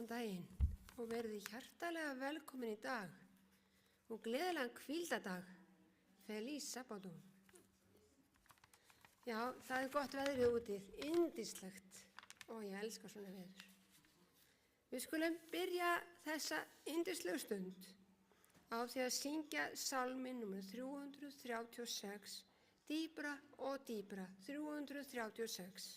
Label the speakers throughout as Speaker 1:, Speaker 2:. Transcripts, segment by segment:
Speaker 1: Góðan daginn og verið hjartalega velkomin í dag og gleðilegan hvíldardag. Feliz Sabbath. Já, það gott veðrið úti, yndislegt og ég elska svona veður. Við skulum byrja þessa yndislegu stund á því að syngja salminn nr. 336, dýpra og dýpra, 336.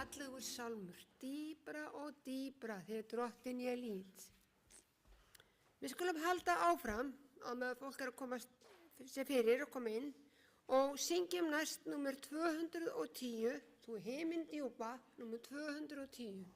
Speaker 1: Fallegur sálmur, dýpra og dýpra þegar drottin ég lít. Við skulum halda áfram á meðan fólk að koma sér fyrir og koma inn og syngjum næst nr. 210, þú himinn djúpa, nr. 210.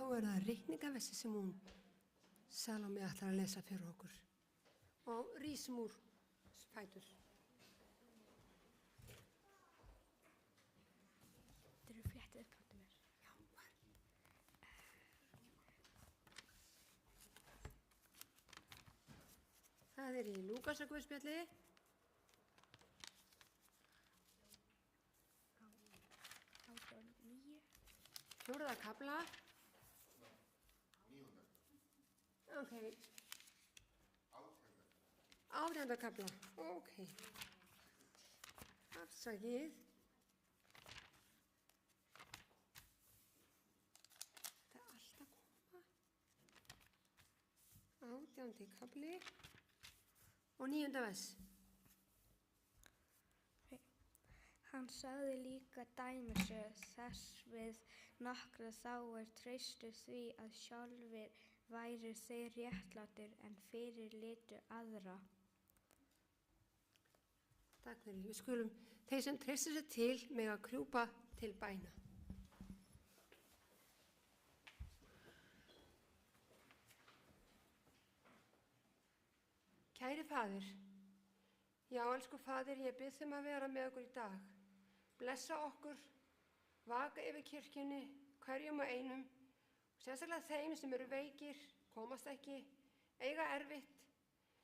Speaker 1: þá er það reikningaversi sem hún Salome ætlar að lesa fyrir okkur. Og rísum úr fætur.
Speaker 2: Þetta eru fléttið upp áttu mér.
Speaker 1: Já, var. Það er í Lúkasarguðspjalli.
Speaker 2: 9.
Speaker 1: 4. kafla. Ok. 18. kafla. Ok. Afsakið. Þetta er allt að koma. 18. kafli. Og 9. vers.
Speaker 2: Hann sagði líka dæmisög þess við nokkra þá treystu því að sjálfir væru þeir réttlátir en fyrirlitu aðra.
Speaker 1: Takk fyrir. Við skulum, þeir sem treystu sér til mega krjúpa til bæna. Kæri faðir, já, elsku faðir, ég bið þeim að vera með okkur í dag. Blessa okkur, vaka yfir kirkjunni, hverjum og einum, og sérstaklega þeim sem eru veikir, komast ekki, eiga erfitt.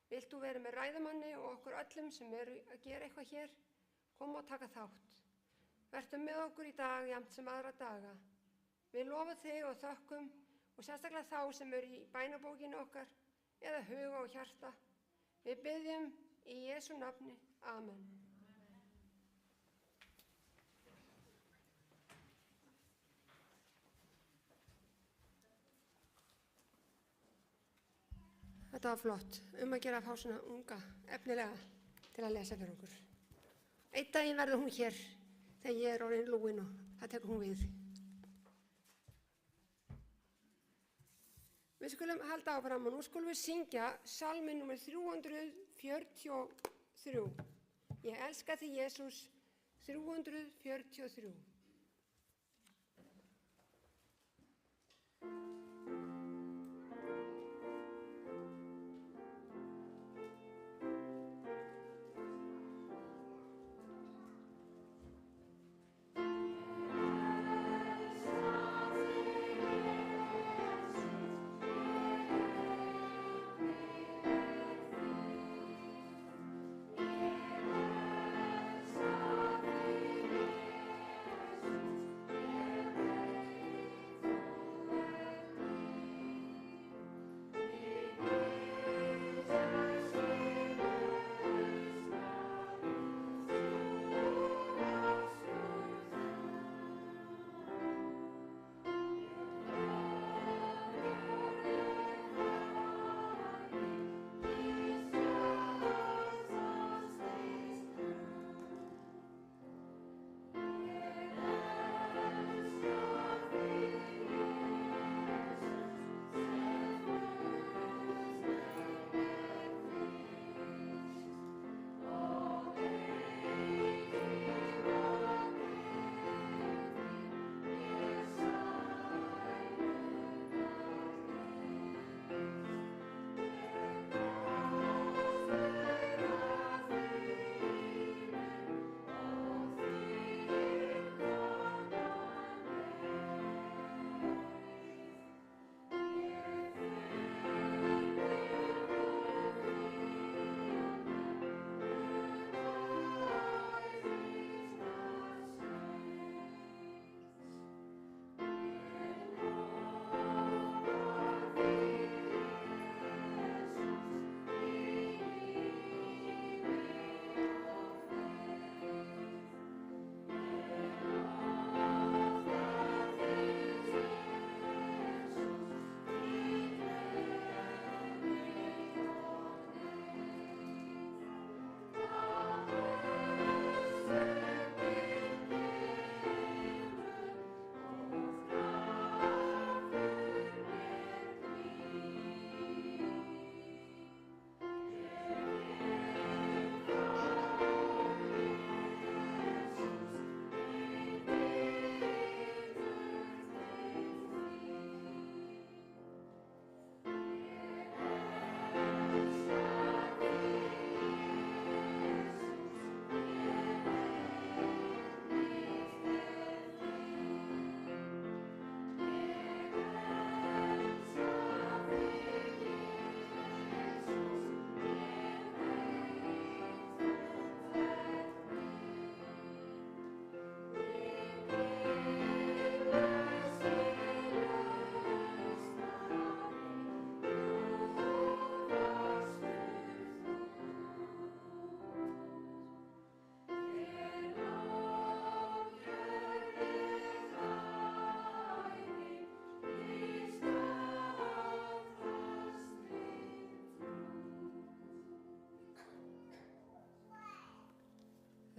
Speaker 1: Vilt þú vera með ræðumanni og okkur öllum sem eru að gera eitthvað hér, koma og taka þátt. Vertu með okkur í dag jafnt sem aðra daga. Við lofum þig og þökkum og sérstaklega þá sem eru í bænabókinu okkar eða huga og hjarta. Við biðjum í Jesú nafni. Amen. Þetta var flott, að gera að fá svona unga, efnilega til að lesa fyrir okkur. Einn daginn verður hún hér þegar ég er orðin lúin og það tekur hún við. Við skulum halda áfram og nú skulum við syngja psalminn númer 343. Ég elska þig, Jesús, 343.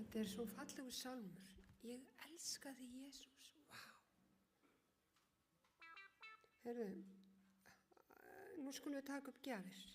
Speaker 1: Þetta er svo fallegur sálmur. Ég elska þig, Jesús. Vá. Heyrðu, nú skulum við taka upp gjafir.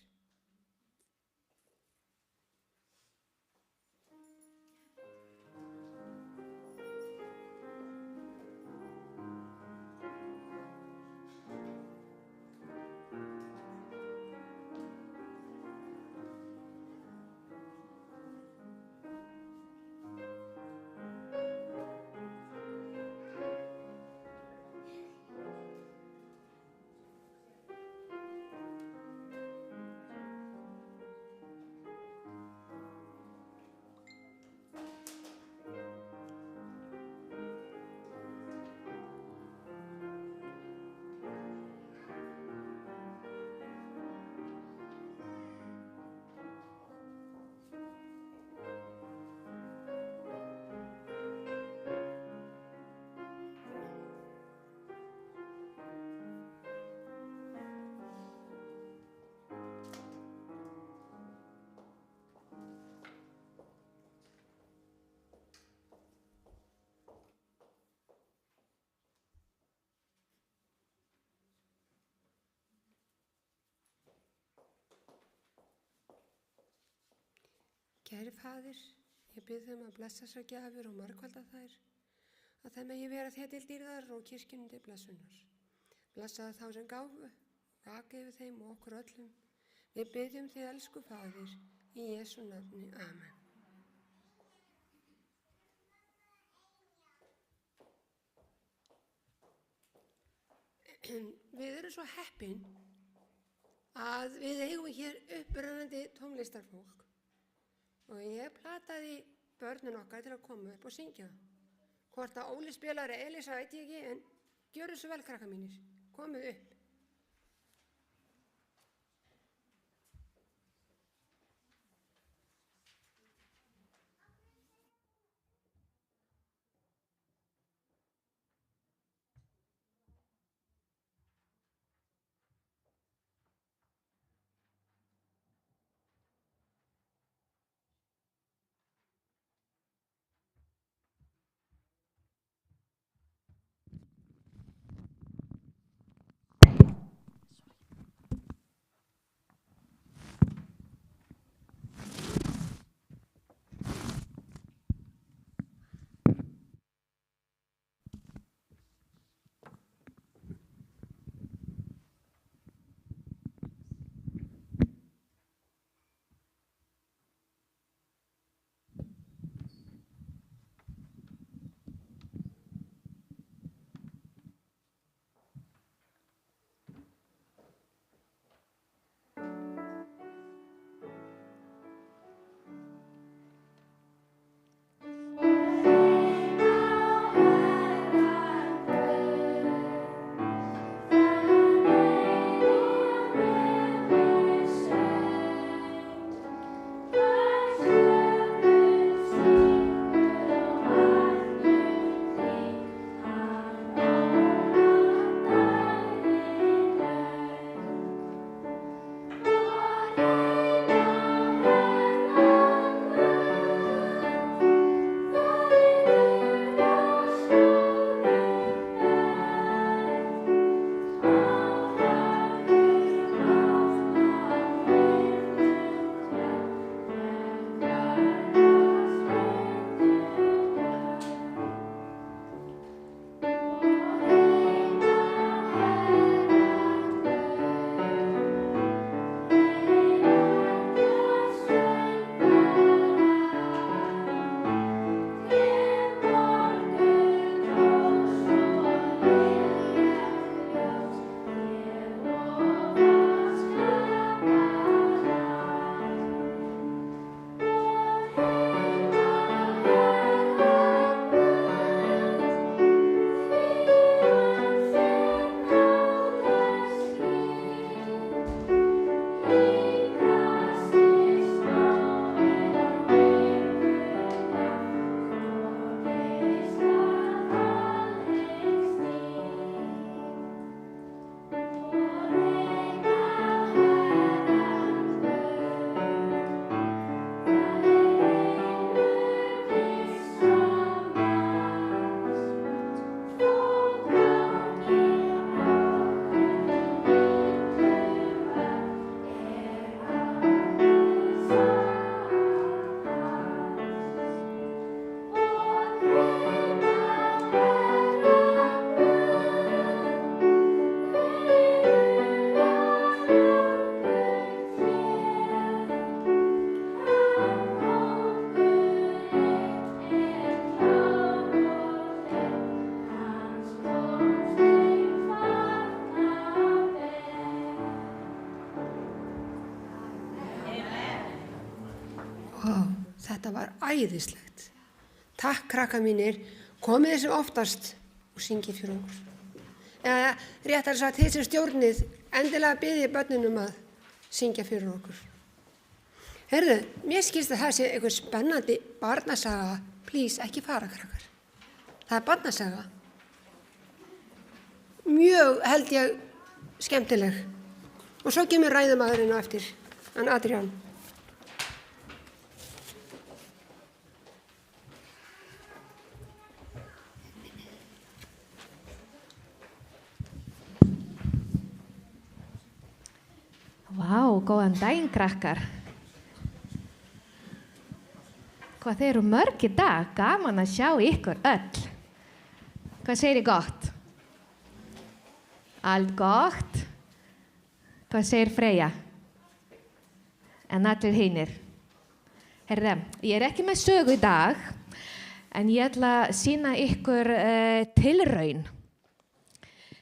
Speaker 1: Kæri Faðir, ég bið að blessa þessar gjafir og margfalda þær, að það megi vera þér til dýrðar og kirkjunni til blessunar. Blessaðu þá sem gáfu, vaki yfir þeim og okkur öllum. Við biðjum þig, elsku Faðir, í Jesú nafni. Amen. Við erum svo heppin að við eigum hér upprennandi tónlistarfólk. Og ég plataði börnin okkar til að koma upp og syngja. Hvort að Óli spilar eða Elísa veit ég ekki, en gjörðu svo vel, krakka mínir. Komið upp. Þetta var æðislegt. Takk, krakka mínir, komið sem oftast og syngið fyrir okkur. Eða réttar sagt, þið sem stjórnið, endilega biðið börnunum að syngja fyrir okkur. Heyrðu, mér skilst að það sé eitthvað spennandi barnasaga. Please, ekki fara, krakkar. Það er barnasaga. Mjög, held ég, skemmtileg. Og svo kemur ræðumaðurinn á eftir, hann Adrián.
Speaker 3: Vá, góðan daginn, krakkar. Hvað þeir eru mörg í dag, gaman að sjá ykkur öll. Hvað segir þið gott? Allt gott. Hvað segir Freyja? En allir hinir. Herðu, ég er ekki með sögu í dag, en ég ætla að sýna ykkur tilraun.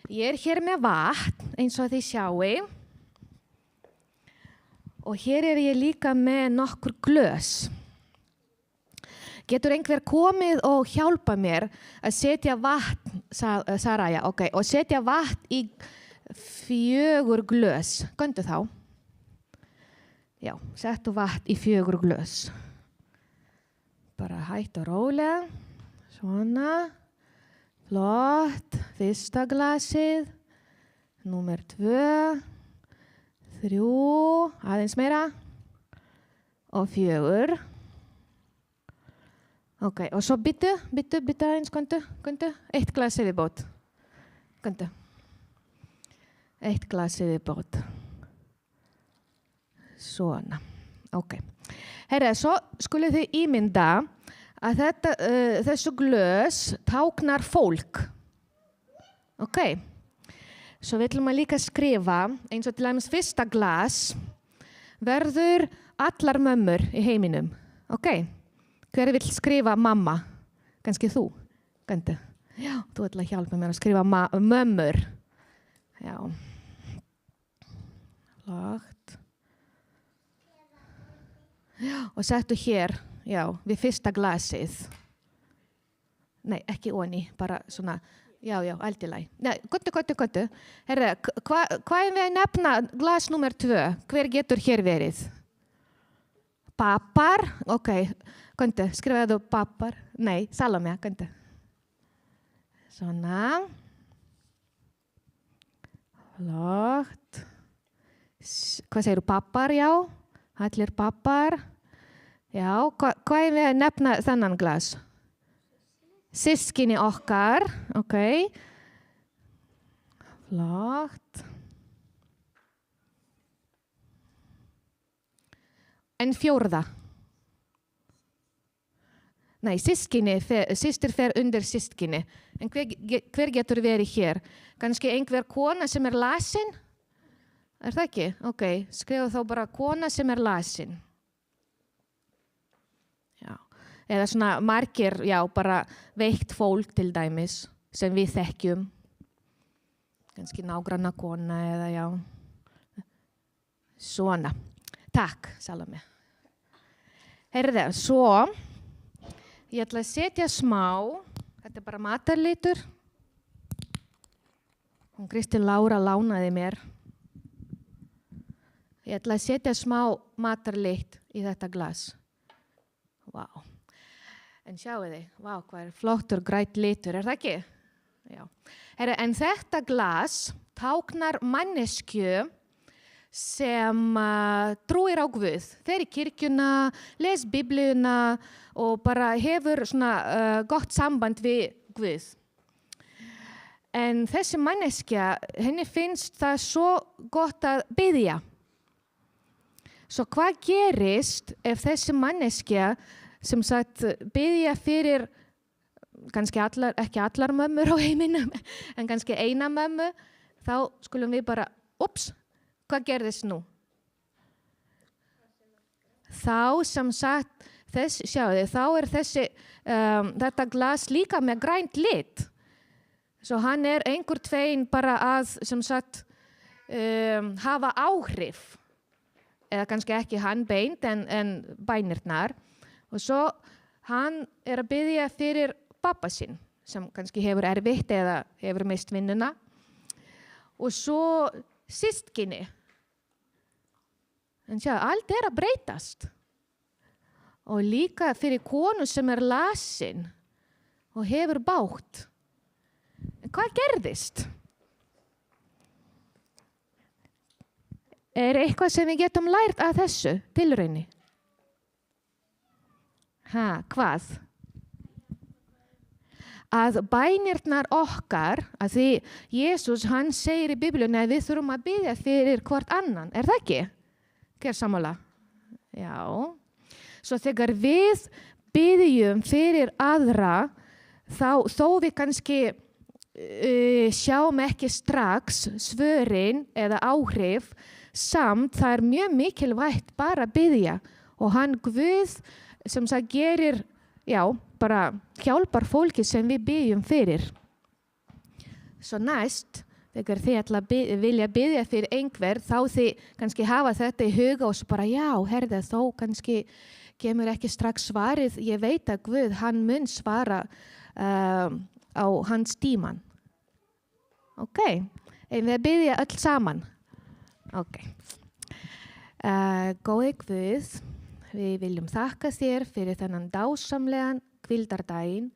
Speaker 3: Ég er hér með vatn, eins og þið sjáu. Og hér er ég líka með nokkur glös. Getur einhver komið og hjálpa mér að setja vatn, Saraja, ok, og setja vatn í 4 glös. Göndu þá. Já, settu vatn í 4 glös. Bara hægt og rólega. Svona. Flott. Fyrsta glasið. Númer 2. 3, aðeins meira, og 4. Ok, og svo byttu aðeins, Göndu, 1 glas viðbót. Göndu. 1 glas viðbót. Svona, ok. Herra, svo skulle þið ímynda að þessu glös táknar fólk. Ok. Svo viljum við líka skrifa, eins og til dæmis fyrsta glas, verður allar mömmur í heiminum. Ok? Hver vill skrifa mamma? Kannski þú? Göndu? Já, þú ætla að hjálpa mér að skrifa mömmur. Já. Lagt. Já, og settu hér, já, við fyrsta glasið. Nei, ekki onni, bara svona. Já, allt í lagi. Nei, gottu. Herra, hvað er við að nefna glas nummer 2? Hver getur hér verið? Pappar? Ok, gottu, skrifaðu pappar. Nei, Salome, gottu. Svona. Flott. Hvað segir þú? Pappar, já. Allir pappar. Já, hvað er við að nefna þennan glas? Systkini okkar, ok. Flott. En 4. Nei, systir fer undir systkini. En hver getur verið hér? Kannski einhver kona sem er lasin? Er það ekki? Ok, skrifa þá bara kona sem er lasin. Eða svona margir, já, bara veikt fólk til dæmis, sem við þekkjum. Kannski nágranna kona eða já. Svona. Takk, Salome. Herðu, svo, ég ætla að setja smá, þetta er bara matarlitur. Hún Kristín Lára lánaði mér. Ég ætla að setja smá matarlit í þetta glas. Vá. En sjáu þið, vá, hvað er flottur grænt litur, er það ekki? Já. Herra, en þetta glas táknar manneskju sem trúir á Guð. Fer í kirkjuna, les Biblíuna og bara hefur svona gott samband við Guð. En þessi manneskja, henni finnst það svo gott að biðja. Svo hvað gerist ef þessi manneskja sem sagt biðja fyrir kannski ekki allar mömmur á heiminum, en kannski eina mömmu, þá skulum við bara, hvað gerðist nú? Þá sem sagt, sjáðu, þá er þetta glas líka með grænt lit. Svo hann er einhver tvegin bara að, sem sagt, hafa áhrif. eða kannski ekki hann beint en bænirnar. Og svo hann að biðja fyrir pappa sinn sem kannski hefur erfitt eða hefur mist vinnuna. Og svo systkini. En sjá, allt að breytast. Og líka fyrir konu sem lasin og hefur bágt. En hvað gerðist? Eitthvað sem við getum lært af þessu tilrauni? Hvað? Að bænirnar okkar, að því Jesús hann segir í Biblíunni að við þurfum að biðja fyrir hvort annan. Það ekki? Hver sammála? Já. Svo þegar við biðjum fyrir aðra, þó við kannski sjáum ekki strax svörin eða áhrif, samt það mjög mikilvægt bara að biðja. Og hann Guð sem það gerir, bara hjálpar fólki sem við biðjum fyrir. Svo næst, þegar þið vilja biðja fyrir einhver, þá þið kannski hafa þetta í huga og svo bara, þó kannski kemur ekki strax svarið. Ég veit að Guð, hann mun svara á hans tíman. Ok, við biðja öll saman. Ok. Góði Guð, við viljum þakka þér fyrir þennan dásamlegan hvíldardaginn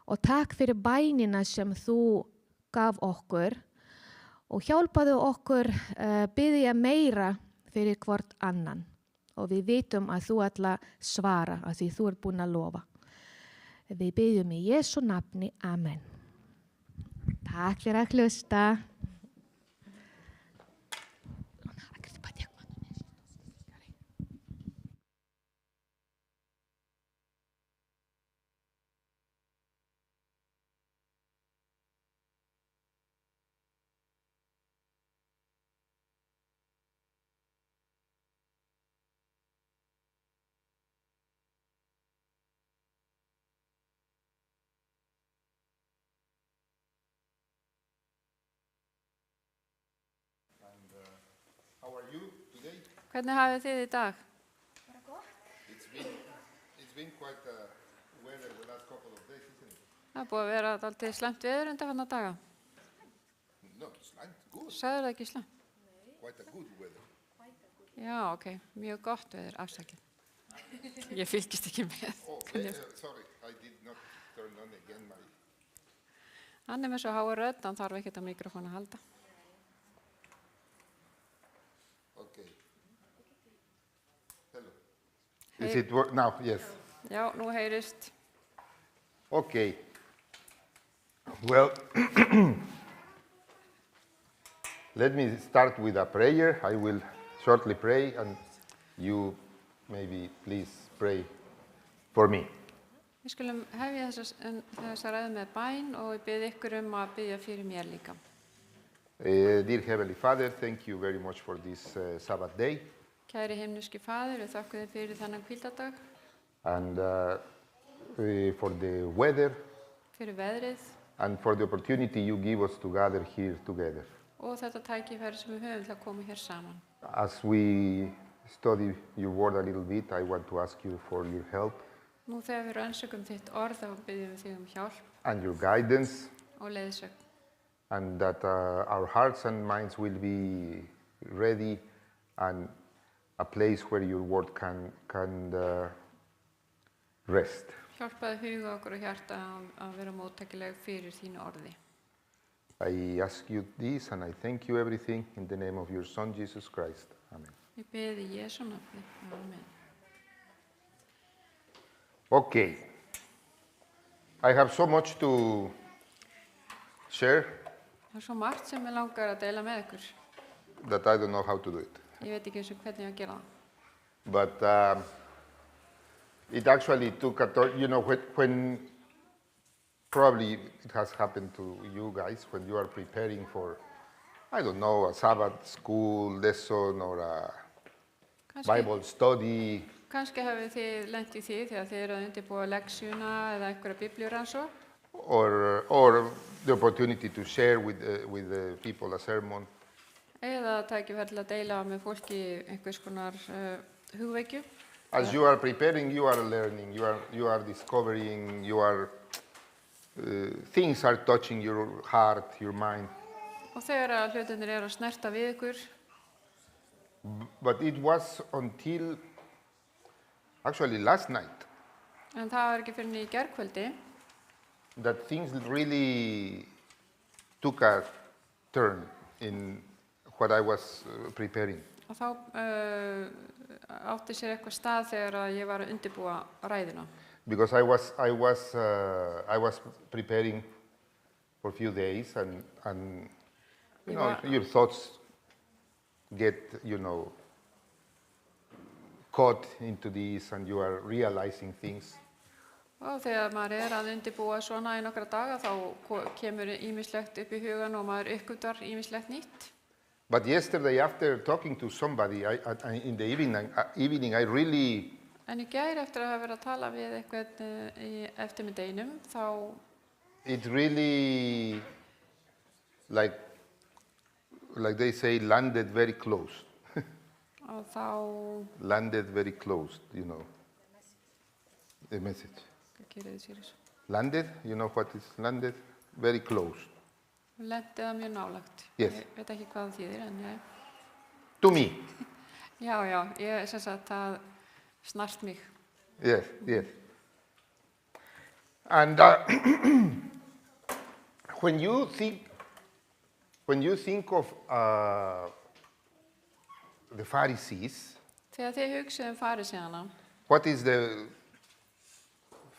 Speaker 3: og takk fyrir bænina sem þú gaf okkur og hjálpaðu okkur biðja meira fyrir hvort annan. Og við vitum að þú ætla svara að því þú búin að lofa. Við biðjum í Jesú nafni. Amen. Takk fyrir að hlusta.
Speaker 4: How are you today?
Speaker 5: Hvernig hafið þið í dag?
Speaker 2: Bara gott.
Speaker 4: It's been quite weather the last couple of days, isn't it?
Speaker 5: Það búið að vera dálítið slæmt veður undanfarna daga.
Speaker 4: No, it's not good.
Speaker 5: Sagður það ekki slæmt?
Speaker 4: Quite a good weather.
Speaker 5: Já, ok. Mjög gott veður, afsakið. Ég fylgist ekki með.
Speaker 4: Sorry, I did not turn on again my...
Speaker 5: Hann með svo háa rödd, hann þarf ekkert á mikrofón að halda.
Speaker 4: Okay. Hello. Is it work now? Yes.
Speaker 5: Já, nú heyrist.
Speaker 4: Okay. Well, let me start with a prayer. I will shortly pray, and you maybe please pray for me.
Speaker 5: Við skulum hefja þessa ræðu með bæn og ég bið ykkur að biðja fyrir mér líka.
Speaker 4: Dear Heavenly Father, thank you very much for this Sabbath day.
Speaker 5: Kæri himneski Faðir, við þakkum þér fyrir þennan hvíldardag.
Speaker 4: And for the weather.
Speaker 5: Fyrir veðrið.
Speaker 4: And for the opportunity you give us to gather here together.
Speaker 5: Og þetta tækifæri sem við höfum til að koma hér saman.
Speaker 4: As we study your word a little bit, I want to ask you for your help.
Speaker 5: Nú þegar við rannsökum þitt orð, þá biðjum við þig hjálp.
Speaker 4: And your guidance.
Speaker 5: Og leiðsögn.
Speaker 4: And that our hearts and minds will be ready and a place where your word can rest.
Speaker 5: Hjálpaðu huga okkur og hjarta að vera móttækileg fyrir þínu orði.
Speaker 4: I ask you this and I thank you everything in the name of your Son, Jesus Christ. Amen.
Speaker 5: Ég bið í Jesú nafni. Amen.
Speaker 4: Okay. I have so much to share.
Speaker 5: Það svo margt sem ég langar að deila með ykkur.
Speaker 4: That I don't know how to do it.
Speaker 5: Ég veit ekki eins og hvernig ég að gera það.
Speaker 4: But it actually took when probably it has happened to you guys when you are preparing for, I don't know, a Sabbath school lesson or a Bible study.
Speaker 5: Kannski hefur þið lent í því þegar þið eru að undirbúa leksjuna eða einhverja biblíurannsókn.
Speaker 4: Or the opportunity to share with the people a sermon.
Speaker 5: eða tækifæri til að deila með fólki einhvers konar hugveikju.
Speaker 4: As you are preparing, you are learning, you are discovering, things are touching your heart, your mind.
Speaker 5: Og þegar að hlutinir að snerta við ykkur,
Speaker 4: But it was until actually last night
Speaker 5: en það var ekki fyrir í gærkvöldi,
Speaker 4: that things really took a turn in what I was preparing.
Speaker 5: og þá átti sér eitthvað stað þegar að ég var að undirbúa ræðuna.
Speaker 4: Because I was preparing for a few days, and you know, your thoughts get, caught into this, and you are realizing things.
Speaker 5: Og þegar maður að undirbúa svona í nokkra daga, þá kemur ýmislegt upp í hugan og maður uppgötvar ýmislegt nýtt.
Speaker 4: But yesterday, after talking to somebody in the evening, I really
Speaker 5: En í gær eftir að hafa verið að tala við eitthvað í eftirmiddeginum, þá
Speaker 4: it really, like they say, landed very close.
Speaker 5: og þá,
Speaker 4: Landed very close, the message.
Speaker 5: hvað gerir þið sér þessu?
Speaker 4: Landed, you know what is landed? Very close.
Speaker 5: Lenti það mjög nálagt.
Speaker 4: Yes.
Speaker 5: Ég veit ekki hvað það þýðir, en
Speaker 4: To me,
Speaker 5: já, ég sem sagt það snart mig.
Speaker 4: yes. And when you think of the Pharisees,
Speaker 5: Þegar þið hugsið faríseana,
Speaker 4: what is the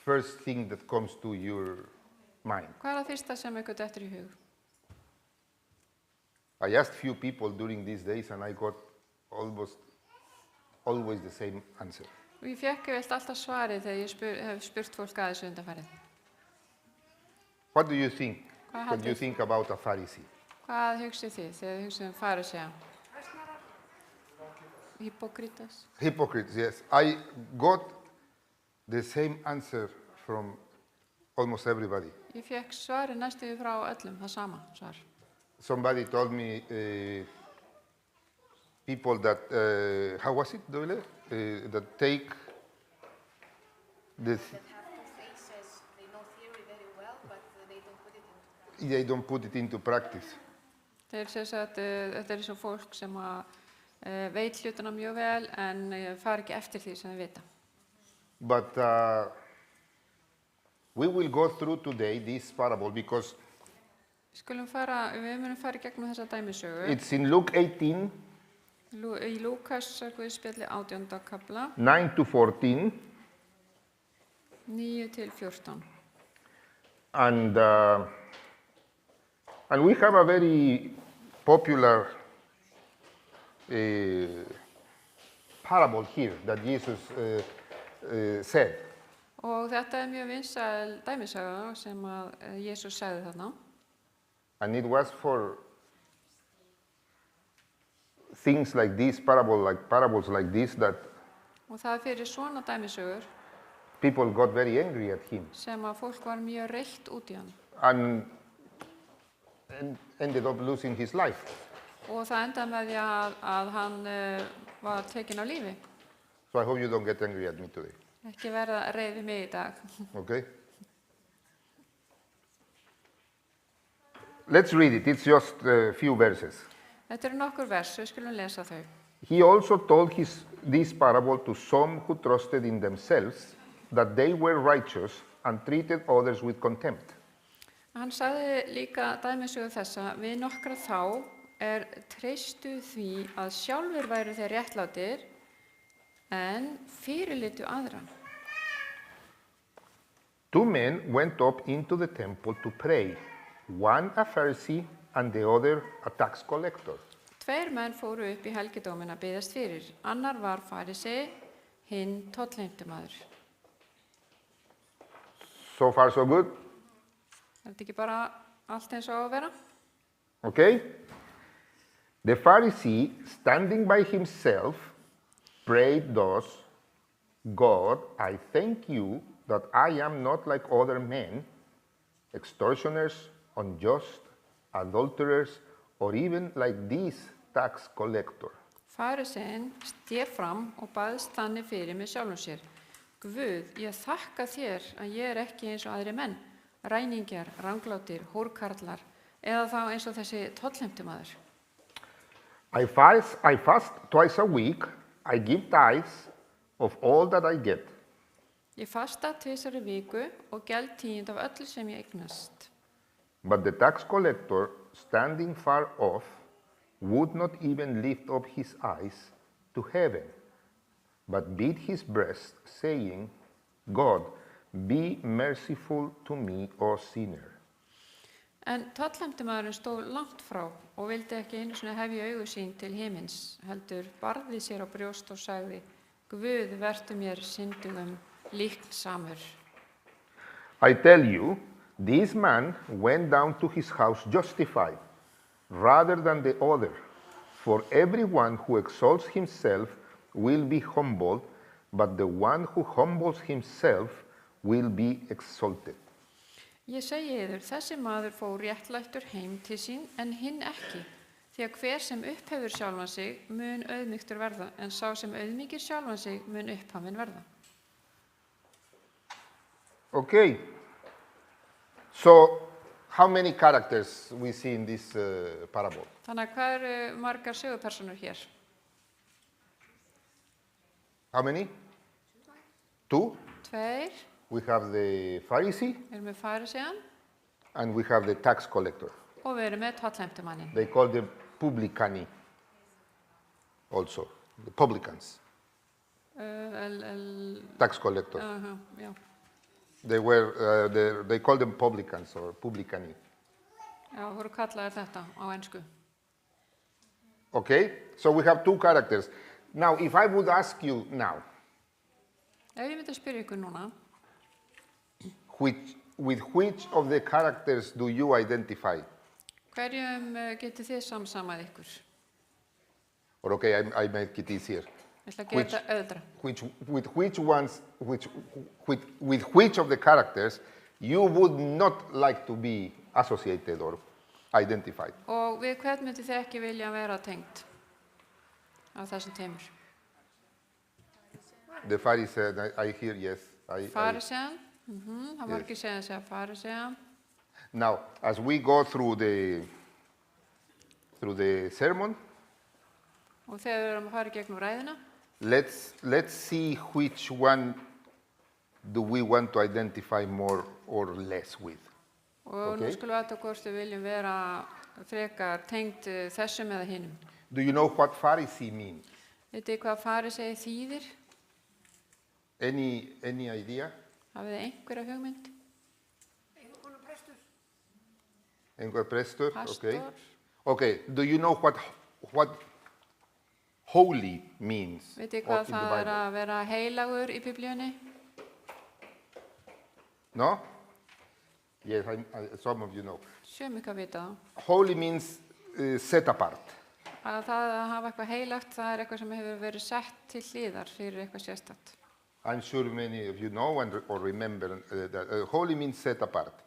Speaker 4: first thing that comes to your mind?
Speaker 5: hvað það fyrsta sem ykkur dettur í hug?
Speaker 4: I asked few people during these days, and I got almost always the same answer.
Speaker 5: Og ég fékk alltaf svarið þegar ég hef spurt fólk að þessu undanfarið.
Speaker 4: What do you think
Speaker 5: Hvað
Speaker 4: when you
Speaker 5: haldið?
Speaker 4: think about a Pharisee?
Speaker 5: Hvað hugsið þið þegar þið hugsið farísea? Hypokritas.
Speaker 4: Hypocrites, yes. I got the same answer from almost everybody.
Speaker 5: Ég fékk svarið næstu frá öllum, það sama svar.
Speaker 4: Somebody told me people that, how was it, Doyle? That take this.
Speaker 3: That have two faces, they know theory very well, but they don't put it into
Speaker 4: They don't put it into practice.
Speaker 5: Þeir segja að þetta svo fólk sem veit hlutuna mjög vel en fara ekki eftir því sem þeir vita.
Speaker 4: But we will go through today this parable because
Speaker 5: Við munum fara í gegnum þessa dæmisögu.
Speaker 4: it's in Luke 18,
Speaker 5: Í Lúkas Guðspjalli 18. kafla,
Speaker 4: 9 to 14.
Speaker 5: 9 til 14.
Speaker 4: And we have a very popular parable here that Jesus said.
Speaker 5: Og þetta mjög vinsæl dæmisaga sem að Jesús sagði þarna.
Speaker 4: And it was for things like this, parables like this, that
Speaker 5: Og það fyrir svona dæmisögur
Speaker 4: people got very angry at him
Speaker 5: sem að fólk var mjög reitt út í hann.
Speaker 4: and ended up losing his life.
Speaker 5: Og það endaði með því að hann var tekinn af lífi.
Speaker 4: So I hope you don't get angry at me today,
Speaker 5: Ekki verða reið við mig í dag.
Speaker 4: okay? Let's read it. It's just a few verses.
Speaker 5: Þetta eru nokkur vers, við skulum lesa þau.
Speaker 4: He also told this parable to some who trusted in themselves that they were righteous and treated others with contempt.
Speaker 5: Hann sagði líka dæmisögu þessa, við nokkra þá treystu því að sjálfur væru þeir réttlátir en fyrirlitu aðra.
Speaker 4: 2 men went up into the temple to pray, one a Pharisee and the other a tax collector.
Speaker 5: 2 menn fóru upp í helgidóminn að biðjast fyrir. Annar var farisei, hinn tollheimtumaður.
Speaker 4: So far, so good?
Speaker 5: Er þetta ekki bara allt eins og á að vera?
Speaker 4: Okay? The Pharisee, standing by himself, prayed thus, God, I thank you that I am not like other men, extortioners, unjust, adulterers, or even like this tax collector.
Speaker 5: Farisinn sté fram og baðst þannig fyrir með sjálfum sér. Guð, ég þakka þér að ég ekki eins og aðri menn, ræningjar, ranglátir, hórkarlar, eða þá eins og þessi tollheimtumaður.
Speaker 4: I fast twice a week. I give tithes of all that I get.
Speaker 5: Ég fasta 2 í viku og geld 10% af öllu sem ég eignast.
Speaker 4: But the tax collector, standing far off, would not even lift up his eyes to heaven, but beat his breast, saying, God, be merciful to me, a sinner.
Speaker 5: En tollheimtumaðurinn stóð langt frá og vildi ekki einu sinni hefja augu sín til himins, heldur barði sér á brjóst og sagði, Guð, vertu mér syndugum líknsamur.
Speaker 4: I tell you, this man went down to his house justified, rather than the other. For everyone who exalts himself will be humbled, but the one who humbles himself will be exalted.
Speaker 5: Ég segi yður, þessi maður fór réttlættur heim til sín en hinn ekki, því að hver sem upphefur sjálfan sig mun auðmýktur verða, en sá sem auðmýkir sjálfan sig mun upphafinn verða.
Speaker 4: Okay. So, how many characters we see in this parable?
Speaker 5: Þannig að hvað eru margar sögupersonur hér?
Speaker 4: How many? 2.
Speaker 5: 2,
Speaker 4: We have the Pharisee
Speaker 5: við erum með fariseian
Speaker 4: and we have the tax collector.
Speaker 5: og við erum með tollheimtumannin.
Speaker 4: They call them publicani also, the publicans, tax collector.
Speaker 5: Já.
Speaker 4: They call them publicans or publicani.
Speaker 5: Já, voru kallaðir þetta á ensku.
Speaker 4: Okay, so we have 2 characters. Now, if I would ask you now,
Speaker 5: Ef ég myndi að spyrja ykkur núna,
Speaker 4: with which of the characters do you identify?
Speaker 5: hverjum getið þið samsamað ykkur?
Speaker 4: Or okay, I make it easier.
Speaker 5: Ég ætla að gera þetta auðvitað.
Speaker 4: With which of the characters you would not like to be associated or identified?
Speaker 5: Og við hvern myndi þið ekki vilja vera tengt af þessum tveimur?
Speaker 4: The Pharisee, I hear yes.
Speaker 5: Fariseian, það var ekki segja að segja fariseian.
Speaker 4: Now, as we go through the sermon,
Speaker 5: Og þegar við erum að fara í gegnum ræðina,
Speaker 4: let's see which one do we want to identify more or less with.
Speaker 5: og nú skulum við aðtöku hvort við viljum vera frekar tengt þessum eða hinum.
Speaker 4: Do you know what Pharisee means?
Speaker 5: Vitið þið hvað farisei þýðir?
Speaker 4: Any idea?
Speaker 5: Hafið þið einhverja hugmynd?
Speaker 4: Einhver prestur?
Speaker 5: Pastor?
Speaker 4: Okay, do you know what holy means
Speaker 5: Vitið þið
Speaker 4: in
Speaker 5: hvað
Speaker 4: the
Speaker 5: það er
Speaker 4: Bible?
Speaker 5: að vera heilagur í Biblíunni?
Speaker 4: No? Yes, some of you know.
Speaker 5: Sjöum ykkur að vita það.
Speaker 4: Holy means set apart.
Speaker 5: Að það að hafa eitthvað heilagt, það er eitthvað sem hefur verið sett til hliðar fyrir eitthvað sérstætt.
Speaker 4: I'm sure many of you know or remember that holy means set apart.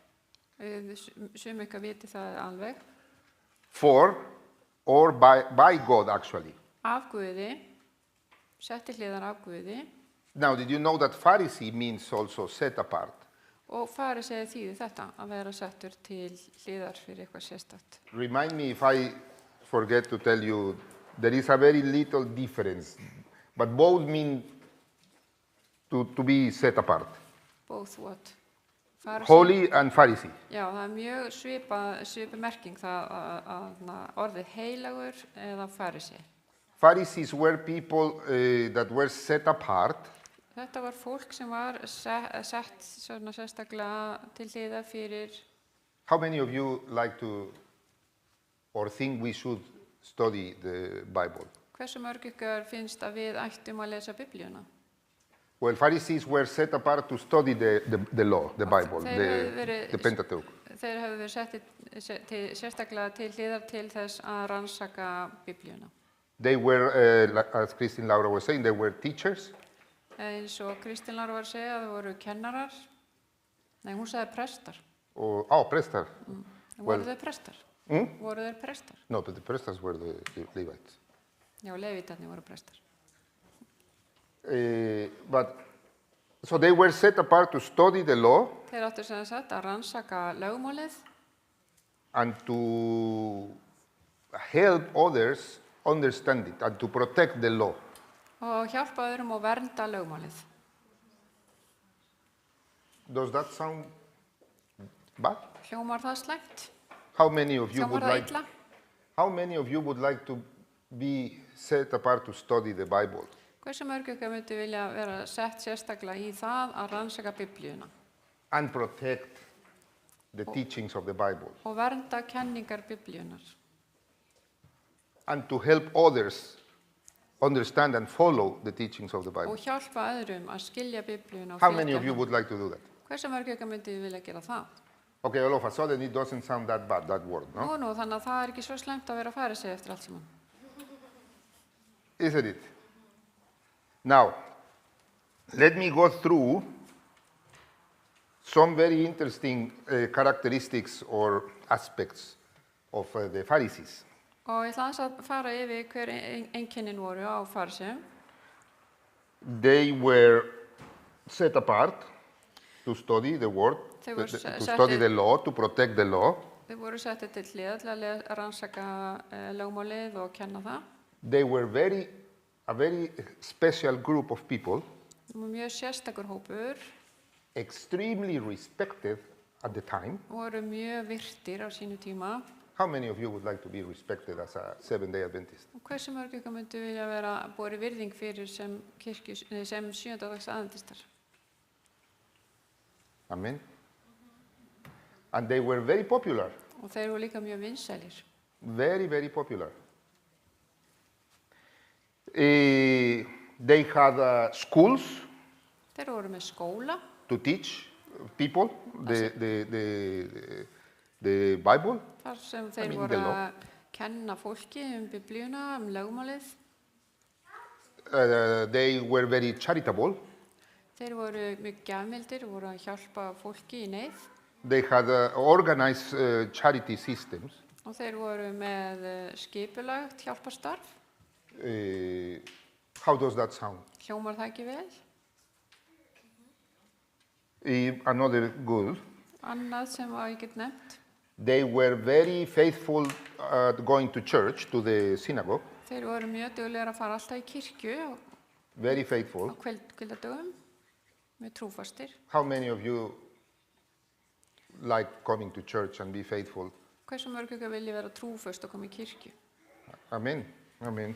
Speaker 5: Sjöum ykkur að viti það alveg.
Speaker 4: For or by God actually.
Speaker 5: Af Guði, sett til hliðar af Guði,
Speaker 4: Now, did you know that Pharisee means also set apart?
Speaker 5: og farisei þýðir þetta, að vera settur til hliðar fyrir eitthvað sérstætt.
Speaker 4: Remind me if I forget to tell you, there is a very little difference, but both mean to be set apart.
Speaker 5: Both what? Farisei.
Speaker 4: Holy and Pharisee.
Speaker 5: Já, það er mjög svipa merking það að orðið heilagur eða farisei.
Speaker 4: Pharisees were people that were set apart.
Speaker 5: Þetta var fólk sem var sett svona sérstaklega til hliðar fyrir.
Speaker 4: How many of you like to or think we should study the Bible?
Speaker 5: Hversu mörg ykkur finnst að við ættum að lesa Biblíuna?
Speaker 4: Well, Pharisees were set apart to study the law, the Bible, the Pentateuch.
Speaker 5: Þeir hefur verið settir sérstaklega til hliðar til þess að rannsaka Biblíuna.
Speaker 4: They were, as Kristín Laura was saying, they were teachers.
Speaker 5: Eins og Kristín Laura var að segja, það voru kennarar. Nei, hún sagði prestar.
Speaker 4: Prestar.
Speaker 5: Voru þau prestar? Voru þeir prestar?
Speaker 4: No, but the priests were the Levites.
Speaker 5: Já, levítarnir voru prestar.
Speaker 4: So they were set apart to study the law
Speaker 5: Þeir áttu sem sagt að rannsaka lögmálið
Speaker 4: and to help others understand it and to protect the law.
Speaker 5: og hjálpa öðrum og vernda lögmálið.
Speaker 4: Does that sound bad?
Speaker 5: Hljómar það slæmt?
Speaker 4: How many of you
Speaker 5: Hljómar
Speaker 4: would
Speaker 5: það
Speaker 4: like?
Speaker 5: illa?
Speaker 4: How many of you would like to be set apart to study the Bible?
Speaker 5: Hversu mörg ykkar myndi vilja vera sett sérstaklega í það að rannsaka Biblíuna
Speaker 4: And protect the teachings of the Bible
Speaker 5: og vernda kenningar Biblíunar
Speaker 4: and to help others understand and follow the teachings of the Bible?
Speaker 5: og hjálpa öðrum að skilja Biblíuna og
Speaker 4: How many
Speaker 5: fylgja
Speaker 4: of you
Speaker 5: henni?
Speaker 4: would like to do that?
Speaker 5: Hversu mörg ykkar myndi vilja gera það?
Speaker 4: Okay, all of a sudden it doesn't sound that bad, that word, no?
Speaker 5: Nú, þannig að það er ekki svo slæmt að vera að fara sig eftir allt saman.
Speaker 4: Isn't it? Now, let me go through some very interesting characteristics or aspects of the Pharisees.
Speaker 5: Og ég ætla aðeins að fara yfir hver einkennin voru á farisum.
Speaker 4: They were set apart to study the word,
Speaker 5: They were
Speaker 4: to
Speaker 5: set
Speaker 4: study
Speaker 5: in-
Speaker 4: the law, to protect the law.
Speaker 5: Þeir voru settið til hliðar til að rannsaka lögmálið og kenna það.
Speaker 4: They were a very special group of people,
Speaker 5: Það var mjög sérstakur hópur,
Speaker 4: extremely respected at the time.
Speaker 5: voru mjög virtir á sínu tíma.
Speaker 4: How many of you would like to be respected as a Seventh-day Adventist?
Speaker 5: Og hversu mörg ykkar myndu vilja vera borið virðing fyrir sem sjöndadags aðventistar?
Speaker 4: Amen. And they were very popular,
Speaker 5: Og þeir voru líka mjög vinsælir.
Speaker 4: very, very popular. They had schools
Speaker 5: Þeir voru með skóla
Speaker 4: to teach people the Bible.
Speaker 5: þar sem
Speaker 4: I
Speaker 5: þeir
Speaker 4: mean,
Speaker 5: voru
Speaker 4: the law.
Speaker 5: að kenna fólki Biblíuna, lögmálið.
Speaker 4: They were very charitable.
Speaker 5: Þeir voru mjög gjafmildir og voru að hjálpa fólki í neyð
Speaker 4: They had organized charity systems.
Speaker 5: og þeir voru með skipulagt hjálparstarf.
Speaker 4: How does that sound?
Speaker 5: Hljómar það ekki vel?
Speaker 4: Another good.
Speaker 5: Annað sem að ég get nefnt.
Speaker 4: They were very faithful going to church, to the synagogue.
Speaker 5: Þeir voru mjög duglegir að fara alltaf í kirkju
Speaker 4: Very
Speaker 5: á
Speaker 4: faithful.
Speaker 5: kvöldadögum, mjög trúfastir.
Speaker 4: How many of you like coming to church and be faithful?
Speaker 5: Hversu mörg ykkar vilja vera trúföst og koma í kirkju?
Speaker 4: Amen. Amen.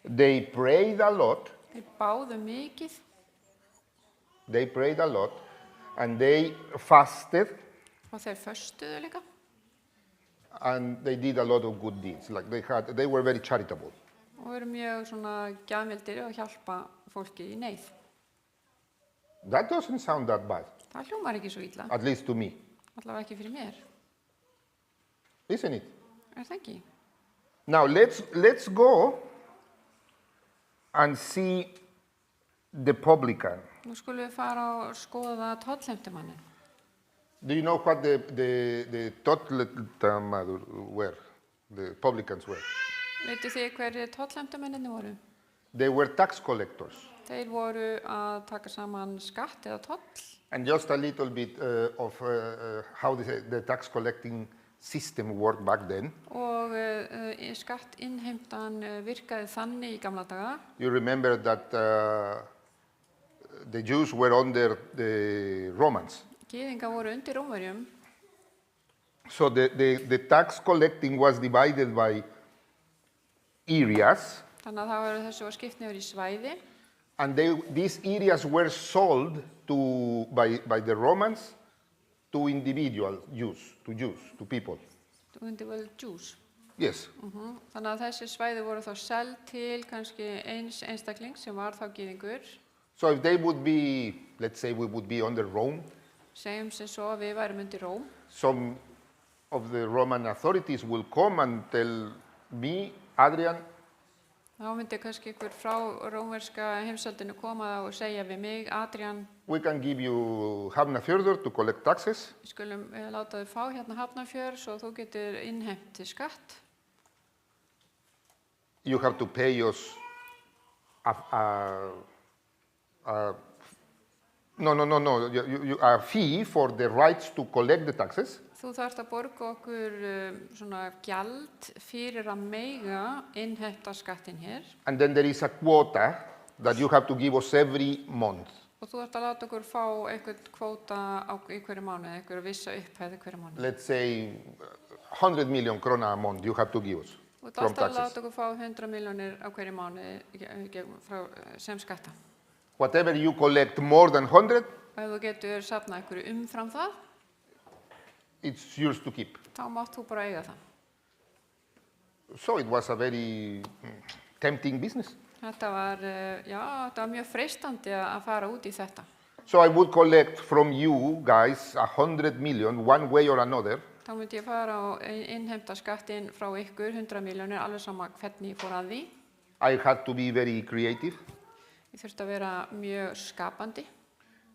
Speaker 4: They prayed a lot.
Speaker 5: Þeir báðu mikið,
Speaker 4: They prayed a lot. And they fasted.
Speaker 5: og þeir föstuðu líka.
Speaker 4: And they did a lot of good deeds. Like they were very charitable.
Speaker 5: Og voru mjög svona gjafmildir og hjálpa fólki í neyð.
Speaker 4: That doesn't sound that bad,
Speaker 5: Það hljómar ekki svo illa,
Speaker 4: at least to me.
Speaker 5: allavega ekki fyrir mér.
Speaker 4: Isn't it?
Speaker 5: Er það ekki?
Speaker 4: Now let's go and see the publican.
Speaker 5: Nú skulum við fara og skoða tollheimtumannin.
Speaker 4: Do you know what the tollheimtumenn were? The publicans were.
Speaker 5: Veitu þið hverju tollheimtumenninni voru?
Speaker 4: They were tax collectors.
Speaker 5: Þeir voru að taka saman skatt eða toll
Speaker 4: And just a little bit of how the tax collecting system worked back then.
Speaker 5: og skattinnheimtan virkaði þannig í gamla daga.
Speaker 4: You remember that the Jews were under the Romans.
Speaker 5: Gyðingar voru undir Rómverjum,
Speaker 4: So the tax collecting was divided by areas.
Speaker 5: þannig að þessu var skipt niður í svæði
Speaker 4: And these areas were sold by the Romans to individual Jews, to people.
Speaker 5: individual Jews.
Speaker 4: Yes.
Speaker 5: Þannig að þessi svæði voru þá seld til kannski eins einstakling sem var þá gyðingur.
Speaker 4: So if they would be, let's say we would be under Rome,
Speaker 5: Segjum sem svo að við værum undir Róm.
Speaker 4: some of the Roman authorities will come and tell me, Adrian,
Speaker 5: Þá myndi kannski ykkur frá rómverska heimsveldinu koma og segja við mig, Adrian,
Speaker 4: we can give you Hafnarfjörður to collect taxes.
Speaker 5: við skulum láta þau fá hérna Hafnarfjörð svo þú getur innheimt skatt.
Speaker 4: You have to pay us a fee for the rights to collect the taxes.
Speaker 5: Þú þarft að borga okkur svona gjald fyrir að mega innheimta skattinn hér
Speaker 4: And then there is a quota that you have to give us every month.
Speaker 5: og þú þarft að láta okkur fá eitthvað kvóta í hverju mánuði, eitthvað vissa upphæð í hverju mánuði.
Speaker 4: Let's say 100 million krona a month you have to give us
Speaker 5: Þú
Speaker 4: from
Speaker 5: þarft að
Speaker 4: taxes.
Speaker 5: láta okkur fá 100 milljónir á hverju mánuði sem skatta.
Speaker 4: Whatever you collect more than 100,
Speaker 5: Ef þú getur safnað einhverju umfram það,
Speaker 4: it's yours to keep.
Speaker 5: þá mátt þú bara eiga það.
Speaker 4: So it was a very tempting business.
Speaker 5: Þetta var mjög freistandi að fara út í þetta.
Speaker 4: So I would collect from you guys 100 million one way or another.
Speaker 5: Þá myndi ég fara og innheimta skattinn frá ykkur 100 milljónir, alveg sama hvernig ég fór að því.
Speaker 4: I had to be very creative.
Speaker 5: Ég þurfti að vera mjög skapandi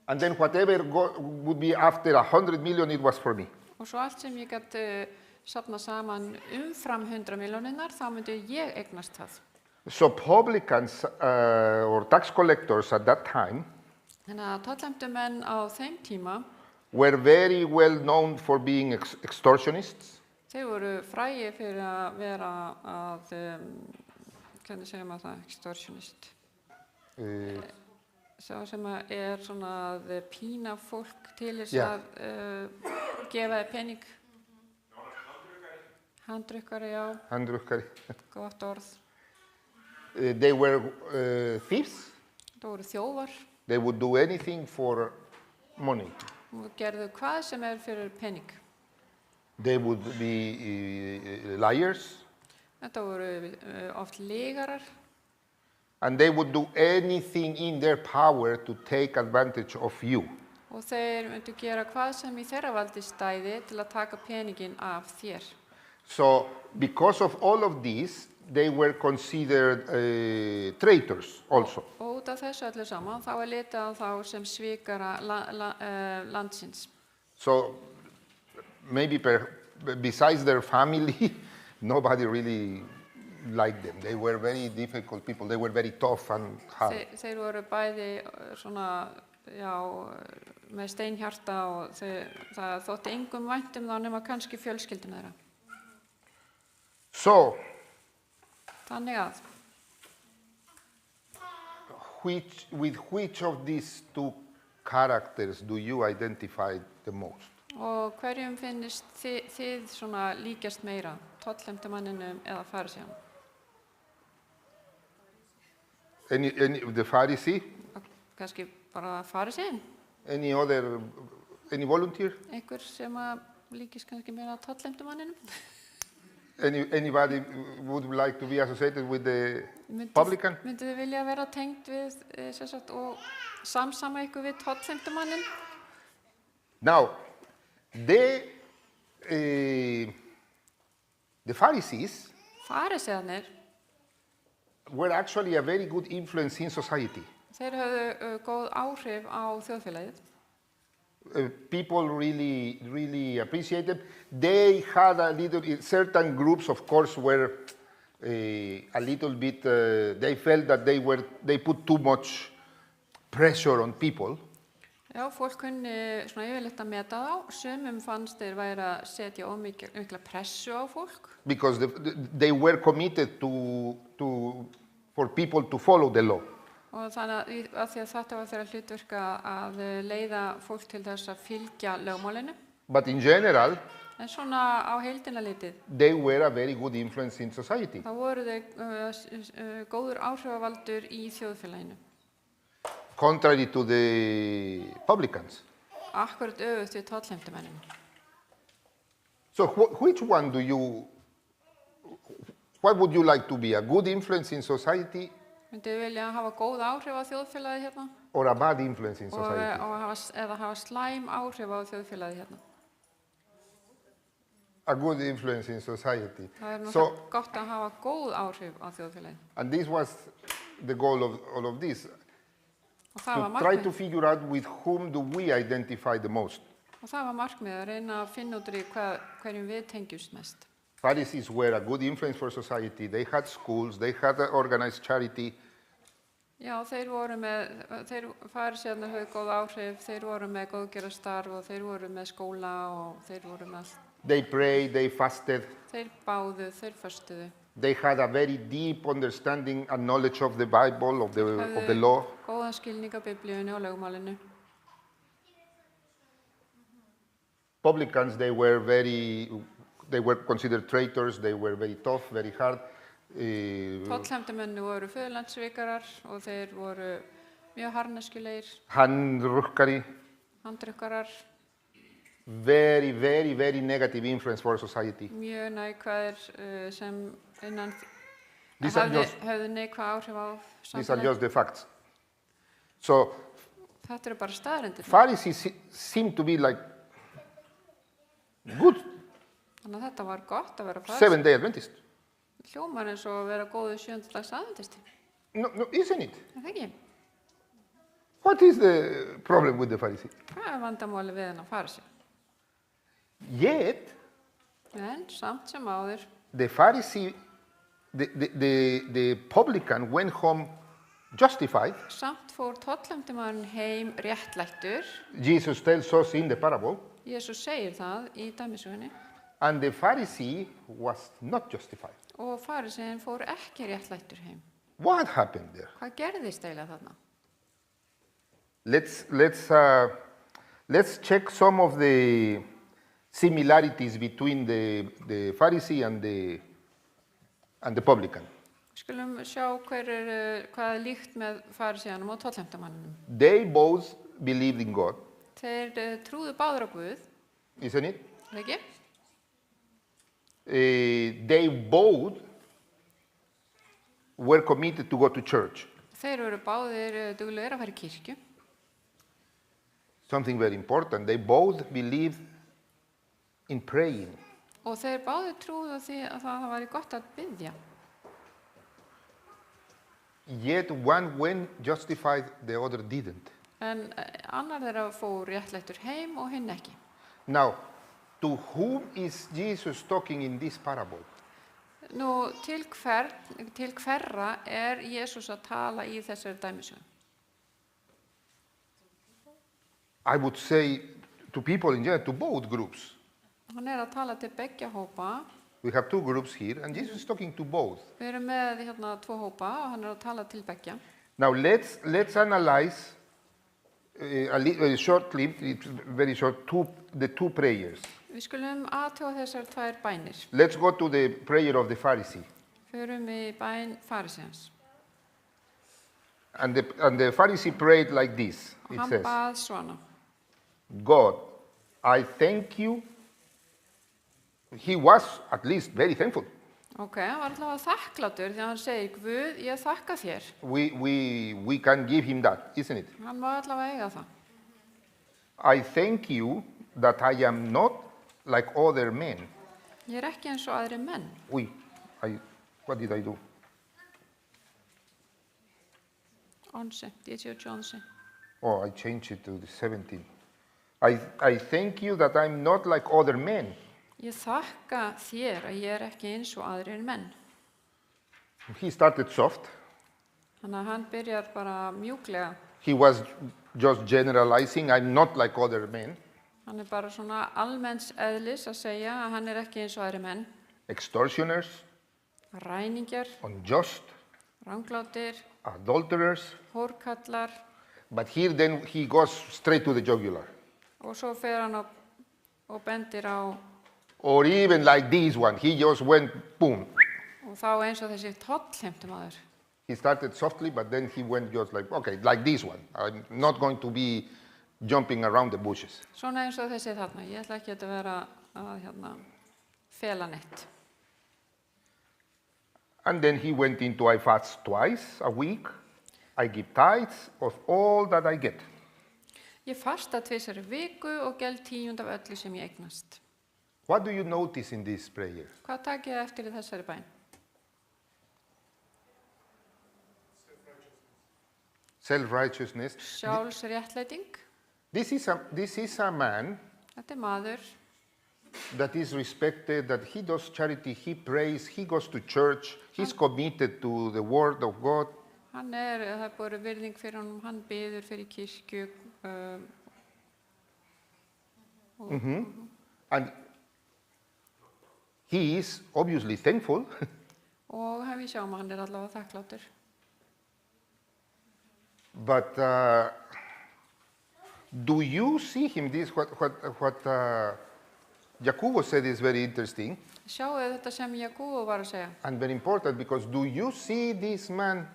Speaker 4: And then whatever would be after 100 million, it was for me.
Speaker 5: og svo allt sem ég gæti safna saman umfram 100 milljónirnar, þá myndi ég eignast það.
Speaker 4: So publicans or tax collectors at that time
Speaker 5: Þannig að tollheimtumenn á þeim tíma,
Speaker 4: were very well known for being extortionists.
Speaker 5: þeir voru frægir fyrir að vera hvernig segir maður það, extortionist. Sá sem er svona að pína fólk til þess
Speaker 4: Já.
Speaker 5: að gefa þér pening. Handrukkari, já,
Speaker 4: Handrukkari.
Speaker 5: gott orð.
Speaker 4: They were thieves.
Speaker 5: Það voru þjófar
Speaker 4: They would do anything for money.
Speaker 5: og gerðu hvað sem er fyrir pening.
Speaker 4: They would be liars.
Speaker 5: Þetta voru oft lygarar
Speaker 4: And they would do anything in their power to take advantage of you.
Speaker 5: og þeir myndu gera hvað sem í þeirra valdi stæði til að taka peningin af þér.
Speaker 4: So because of all of this, they were considered traitors also.
Speaker 5: Og út af þessu öllu saman þá er litað á þá sem svikara landsins.
Speaker 4: So maybe besides their family, nobody really liked them. They were very difficult people. They were very tough and hard.
Speaker 5: Þeir voru bæði svona, með steinhjarta og það þótti engum vænt þá nema kannski fjölskylduna þeirra.
Speaker 4: So
Speaker 5: Þannig að
Speaker 4: with which of these two characters do you identify the most?
Speaker 5: og hverjum finnist þið svona líkjast meira, tollheimtumanninum eða farisíanum?
Speaker 4: Any the Pharisee?
Speaker 5: Kannski bara farisín,
Speaker 4: Any volunteer?
Speaker 5: einhver sem að líkist kannski meira tollheimtumanninum?
Speaker 4: Anybody would like to be associated with the publican?
Speaker 5: Myndið þið vilja vera tengd við og samsama ykkur við tollheimtumannin?
Speaker 4: Now, the Pharisees
Speaker 5: Farisíarnir,
Speaker 4: were actually a very good influence in society.
Speaker 5: þeir höfðu góð áhrif á þjóðfélagið.
Speaker 4: People really appreciated. They had certain groups, of course, were a little bit. They felt that they put too much pressure on people.
Speaker 5: Já, fólk kunni svona yfirleitt að meta þá. Sumum fannst þeir væri að setja mikla pressu á fólk.
Speaker 4: Because they were committed for people to follow the law.
Speaker 5: Og þannig að því að þetta var þeirra hlutverk að leiða fólk til þess að fylgja lögmálinu.
Speaker 4: But in general,
Speaker 5: En svona á heildina litið,
Speaker 4: they were a very good influence in society.
Speaker 5: þá voru þeir góður áhrifavaldur í þjóðfélaginu.
Speaker 4: Contrary to the publicans.
Speaker 5: Akkurat öfugt við tollheimtumenninu.
Speaker 4: So which one what would you like to be? A good influence in society
Speaker 5: Myndið þið vilja hafa góð áhrif á þjóðfélagið hérna
Speaker 4: or a bad influence in
Speaker 5: og
Speaker 4: society?
Speaker 5: hafa slæm áhrif á þjóðfélagið hérna?
Speaker 4: a good influence in society.
Speaker 5: Það er
Speaker 4: So,
Speaker 5: náttúrulega gott að hafa góð áhrif á þjóðfélagið.
Speaker 4: and this was the goal of all of this,
Speaker 5: Og það var
Speaker 4: to try to
Speaker 5: markmið,
Speaker 4: figure out with whom do we identify the most.
Speaker 5: og það var markmið að reyna að finna út úr í hverjum við tengjumst mest.
Speaker 4: Pharisees were a good influence for society. They had schools, they had organized charity,
Speaker 5: Já, þeir farisæðarnir höfðu góð áhrif, þeir voru með góðgerðarstarf og þeir voru með skóla og þeir voru með allt.
Speaker 4: they prayed, they fasted.
Speaker 5: Þeir báðu, þeir föstuðu,
Speaker 4: They had a very deep understanding and knowledge of the Bible, of the law.
Speaker 5: góðan skilning á Biblíunni og lögmálinu.
Speaker 4: Publicans, they were considered traitors, they were very tough, very hard.
Speaker 5: Tollhæmdumenni voru föðurlandsvikarar og þeir voru mjög harðneskjulegir,
Speaker 4: Handrukkari,
Speaker 5: handrukkarar,
Speaker 4: very, very, very negative influence for society.
Speaker 5: mjög neikvæðir sem innan
Speaker 4: These are
Speaker 5: höfðu neikvæð áhrif á
Speaker 4: These are
Speaker 5: samfélagið.
Speaker 4: just the facts. So
Speaker 5: Þetta eru bara staðreyndir.
Speaker 4: Pharisees seem to be like good
Speaker 5: Þannig að þetta var gott að vera farsi.
Speaker 4: Seventh-day Adventist.
Speaker 5: Hljómar eins og að vera góðu sjöndadags aðventisti.
Speaker 4: No, isn't it?
Speaker 5: Er það ekki?
Speaker 4: What is the problem with the Pharisee?
Speaker 5: Hvað er vandamáli við hennar farsi?
Speaker 4: Yet,
Speaker 5: En samt sem áður,
Speaker 4: the Pharisee, the publican went home justified.
Speaker 5: samt fór tollhæmdumaðurinn heim réttlættur.
Speaker 4: Jesus tells us in the parable.
Speaker 5: Jesús segir það í dæmisögunni.
Speaker 4: And the Pharisee was not justified.
Speaker 5: Og farisinn fór ekki réttlættur heim.
Speaker 4: What happened there?
Speaker 5: Hvað gerðist eiginlega þarna?
Speaker 4: Let's check some of the similarities between the Pharisee and the publican.
Speaker 5: Skulum sjá hvað er líkt með farisíanum og tollhæmdumanninum.
Speaker 4: They both believed in God,
Speaker 5: Þeir trúðu báður á Guð,
Speaker 4: isn't it?
Speaker 5: er það ekki?
Speaker 4: They both were committed to go to church.
Speaker 5: Þeir eru báðir duglegir að fara í kirkju.
Speaker 4: Something very important. They both believed in praying.
Speaker 5: Og þeir báðir trúðu á því að það væri gott að biðja.
Speaker 4: Yet one went justified, the other didn't.
Speaker 5: En annar þeirra fór réttlættur heim og hinn ekki.
Speaker 4: Now, to whom is Jesus talking in this parable?
Speaker 5: Nú, til hverra er Jesús að tala í þessari dæmisögun?
Speaker 4: I would say to people in general, to both groups.
Speaker 5: Hann er að tala til beggja hópa.
Speaker 4: We have two groups here, and Jesus is talking to both.
Speaker 5: Við erum með hérna 2 hópa og hann er að tala til beggja.
Speaker 4: Now, let's analyze shortly, very short, the two prayers.
Speaker 5: Við skulum aðtjóða þessar 2 bænir.
Speaker 4: Let's go to the prayer of the Pharisee.
Speaker 5: Förum í bæn farisíans.
Speaker 4: And the Pharisee prayed like this.
Speaker 5: Og
Speaker 4: It
Speaker 5: hann
Speaker 4: says,
Speaker 5: bað svona.
Speaker 4: God, I thank you. He was at least very thankful.
Speaker 5: Ok, hann var allavega þakklátur því að hann segir, Guð, ég þakka þér.
Speaker 4: We can give him that, isn't it?
Speaker 5: Hann má allavega eiga það.
Speaker 4: I thank you that I am not like other men.
Speaker 5: Ég er ekki eins og aðri menn.
Speaker 4: What did I do?
Speaker 5: 11, 10.
Speaker 4: Oh, I changed it to the 17. I thank you that I'm not like other men.
Speaker 5: Ég þakka þér að ég er ekki eins og aðrir menn.
Speaker 4: He started soft.
Speaker 5: Þannig að hann byrjar bara mjúklega.
Speaker 4: He was just generalizing, I'm not like other men.
Speaker 5: Hann er bara svona almenns eðlis að segja að hann er ekki eins og aðrir menn.
Speaker 4: Extortioners,
Speaker 5: Ræningjar,
Speaker 4: unjust,
Speaker 5: ranglátir,
Speaker 4: adulterers.
Speaker 5: hórkallar
Speaker 4: But here then he goes straight to the jugular.
Speaker 5: og svo fer hann og bendir á
Speaker 4: Or even like this one, he just went boom.
Speaker 5: og þá eins og þessi tollheimtumaður.
Speaker 4: He started softly, but then he went just like, okay, like this one. I'm not going to be jumping around the bushes.
Speaker 5: Svona eins og þessi þarna. Ég ætla ekki að vera að fela neitt.
Speaker 4: And then he went into, I fast twice a week. I give tithes of all that I get.
Speaker 5: Ég fasta 2 viku og geld 10% af öllu sem ég eignast.
Speaker 4: What do you notice in this prayer?
Speaker 5: Hvað takið þið eftir í þessari bæn?
Speaker 4: Self-righteousness.
Speaker 5: Sjálfsréttlæting.
Speaker 4: This is a man
Speaker 5: Þetta maður
Speaker 4: that is respected, that he does charity, he prays, he goes to church, he's committed to the word of God.
Speaker 5: það búið virðing fyrir honum, hann biður fyrir kirkju.
Speaker 4: And he is obviously thankful.
Speaker 5: Og við sjáum að hann allavega þakklátur.
Speaker 4: But do you see him? This what Jacobo said is very interesting
Speaker 5: Sjáu þetta sem Jakúbu var að segja.
Speaker 4: and very important, because do you see this man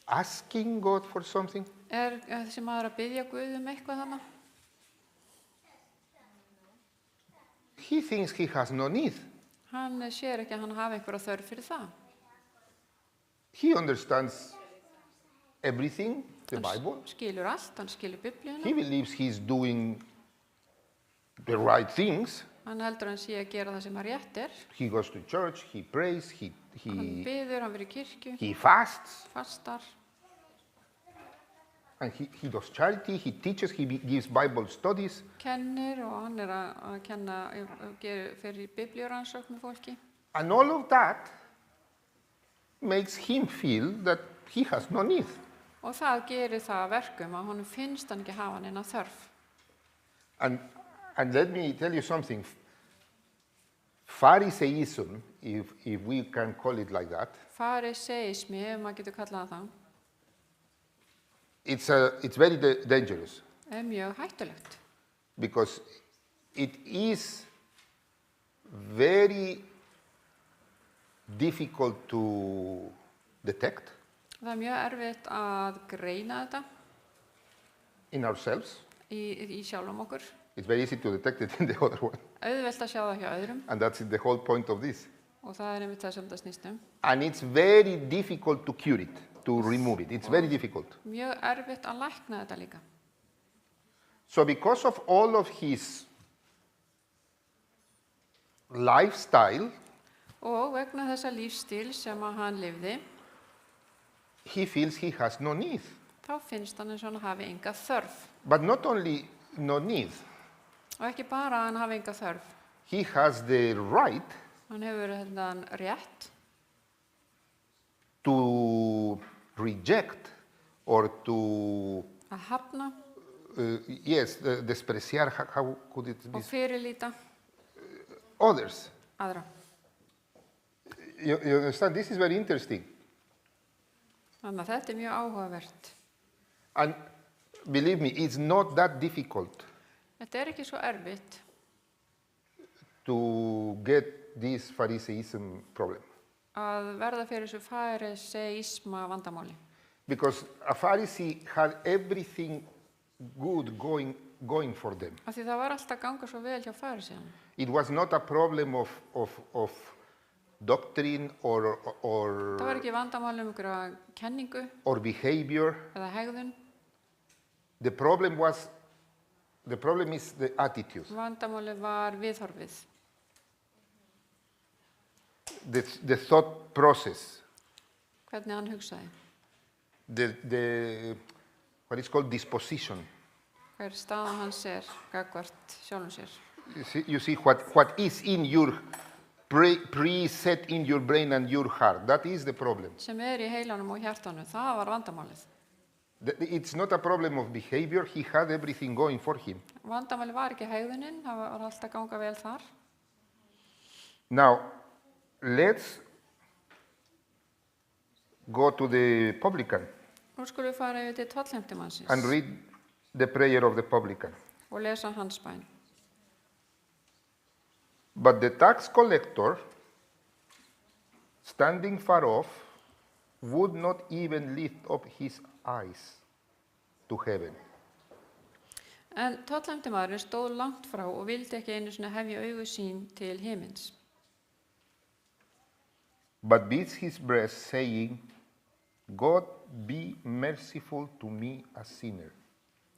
Speaker 4: asking God for something?
Speaker 5: Þessi maður að biðja Guð eitthvað þarna?
Speaker 4: He thinks he has no need.
Speaker 5: Hann sér ekki að hann hafi einhverja þörf fyrir það.
Speaker 4: He understands everything, the Bible.
Speaker 5: Skilur allt, hann skilur Biblíuna.
Speaker 4: He believes he's doing the right things.
Speaker 5: Hann heldur hann sé að gera það sem að rétt
Speaker 4: He goes to church, he prays,
Speaker 5: Hann
Speaker 4: he
Speaker 5: biður, hann verið í kirkju,
Speaker 4: he fasts,
Speaker 5: fastar.
Speaker 4: and he does charity, he teaches, he gives Bible studies.
Speaker 5: Kennir og hann að kenna fyrir biblíuransókn með fólki.
Speaker 4: And all of that makes him feel that he has no need.
Speaker 5: Og það gerir það að verkum að honum finnst hann ekki hafa neina þörf.
Speaker 4: And let me tell you something. Pharisaism, if we can call it like that,
Speaker 5: Fariseismi, ef maður getur kallað það,
Speaker 4: it's very dangerous,
Speaker 5: mjög hættulegt.
Speaker 4: because it is very difficult to detect
Speaker 5: Það mjög erfitt að greina þetta
Speaker 4: in ourselves.
Speaker 5: í sjálfum okkur.
Speaker 4: It's very easy to detect it in the other one.
Speaker 5: Auðvelt að sjá það hjá öðrum
Speaker 4: And that's the whole point of this.
Speaker 5: og það einmitt það sem það snýst
Speaker 4: And it's very difficult to cure it, to remove it. It's very difficult.
Speaker 5: Mjög erfitt að lækna þetta líka.
Speaker 4: So because of all of his lifestyle,
Speaker 5: Og vegna þessa lífstíl sem að hann lifði,
Speaker 4: he feels he has no need.
Speaker 5: þá finnst hann eins og hann hafi enga þörf.
Speaker 4: But not only no need,
Speaker 5: Og ekki bara að hann hafi enga þörf.
Speaker 4: he has the right
Speaker 5: Hann hefur þennan rétt
Speaker 4: to reject or to,
Speaker 5: að hafna
Speaker 4: despreciar, how could it be?
Speaker 5: og fyrirlíta
Speaker 4: Others.
Speaker 5: aðra.
Speaker 4: You understand? This is very interesting.
Speaker 5: Þannig að þetta mjög áhugavert.
Speaker 4: And believe me, it's not that difficult
Speaker 5: Þetta ekki svo erfitt
Speaker 4: to get this Pharisaism problem.
Speaker 5: að verða fyrir þessu fariseisma vandamáli.
Speaker 4: Because a Pharisee had everything good going for them.
Speaker 5: Af því það var alltaf að ganga svo vel hjá fariseanum.
Speaker 4: It was not a problem of doctrine or
Speaker 5: Það var ekki vandamáli einhverja kenningu
Speaker 4: or behavior.
Speaker 5: eða hegðun.
Speaker 4: The problem is the attitude,
Speaker 5: Vandamáli var viðhorfið,
Speaker 4: the thought process,
Speaker 5: hvernig hann hugsaði,
Speaker 4: the what is called disposition.
Speaker 5: hver staða hans gagnvart sjálfum sér.
Speaker 4: You see what is in your preset in your brain and your heart. That is the problem.
Speaker 5: Sem í heilanum og hjartanum, það var vandamálið.
Speaker 4: It's not a problem of behavior. He had everything going for him.
Speaker 5: Vandamáli var ekki hegðunin, það var alltaf að ganga vel þar.
Speaker 4: Now, let's go to the publican
Speaker 5: Nú skulum við fara yfir til tollheimtumannsins
Speaker 4: and read the prayer of the publican.
Speaker 5: og lesa hans bæn.
Speaker 4: But the tax collector, standing far off, would not even lift up his eyes to heaven.
Speaker 5: En tollheimtumaðurinn stóð langt frá og vildi ekki einu sinni hefja augu sín til himins.
Speaker 4: But beats his breast, saying, God, be merciful to me, a sinner.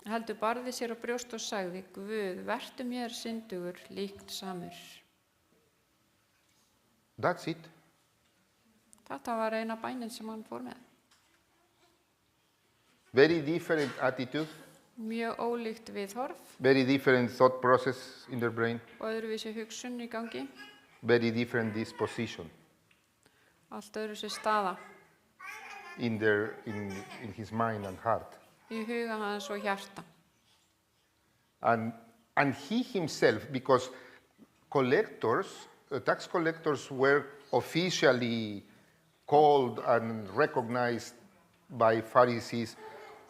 Speaker 5: heldur barði sér á brjóst og sagði, Guð, vertu mér syndugur líkt samur.
Speaker 4: That's it.
Speaker 5: Þetta var eina bænin sem hann fór með.
Speaker 4: Very different attitude,
Speaker 5: Mjög ólíkt viðhorf
Speaker 4: very different thought process in their brain,
Speaker 5: og öðruvísi hugsun í gangi,
Speaker 4: very different disposition
Speaker 5: allt öðruvísi staða
Speaker 4: in his mind and heart.
Speaker 5: í huga hans og hjarta.
Speaker 4: And he himself, because tax collectors were officially called and recognized by Pharisees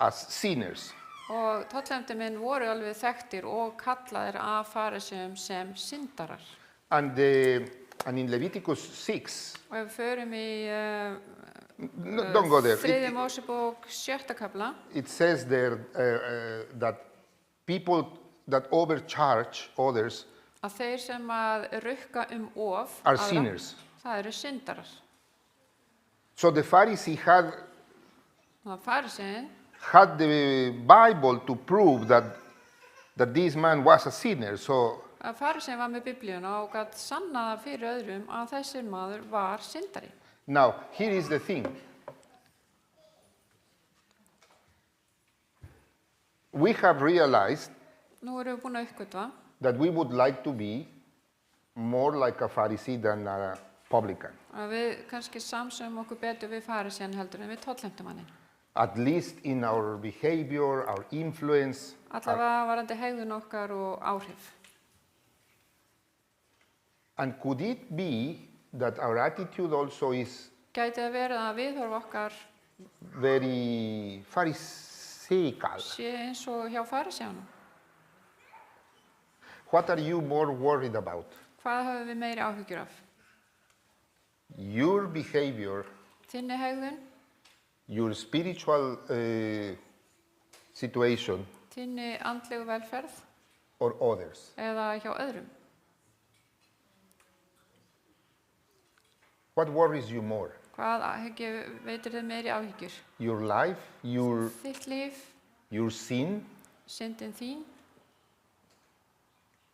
Speaker 4: as sinners.
Speaker 5: Og tollefndarmenn voru alveg þekktir og kallaðir af fariseuum sem syndarar.
Speaker 4: And in Leviticus 6,
Speaker 5: Og ef við förum í
Speaker 4: don't go there.
Speaker 5: 3. Mósebók 7. kafla,
Speaker 4: It says there that people that overcharge others
Speaker 5: að þeir sem að rukka of
Speaker 4: are
Speaker 5: aðra,
Speaker 4: sinners.
Speaker 5: það eru syndarar.
Speaker 4: So the Pharisee
Speaker 5: Það var fariseuinn
Speaker 4: had the Bible to prove that this man was a sinner. So
Speaker 5: að fariseuinn var með biblíuna og gat sannaða fyrir öðrum að þessi maður var syndari.
Speaker 4: now, here is the thing. We have realized
Speaker 5: Nú erum við búin að uppgötva
Speaker 4: that we would like to be more like a Pharisee than a publican,
Speaker 5: að við kannski samsögum okkur betur við fariseuinn heldur en við tollefndarmanninn.
Speaker 4: at least in our behavior, our influence.
Speaker 5: Allavega varandi hegðun okkar og áhrif.
Speaker 4: And could it be that our attitude also is
Speaker 5: Gæti það verið að viðhorf okkar
Speaker 4: very Pharisaical?
Speaker 5: sé eins og hjá fariseuunum?
Speaker 4: What are you more worried about?
Speaker 5: Hvað höfum við meiri áhyggjur af?
Speaker 4: Your behavior,
Speaker 5: Þinni hegðun,
Speaker 4: your spiritual situation,
Speaker 5: þinni andlegu velferð
Speaker 4: or others?
Speaker 5: eða hjá öðrum?
Speaker 4: What worries you more?
Speaker 5: Hvað veitir þið meiri áhyggjur?
Speaker 4: Your life,
Speaker 5: Þitt líf,
Speaker 4: your sin,
Speaker 5: syndin þín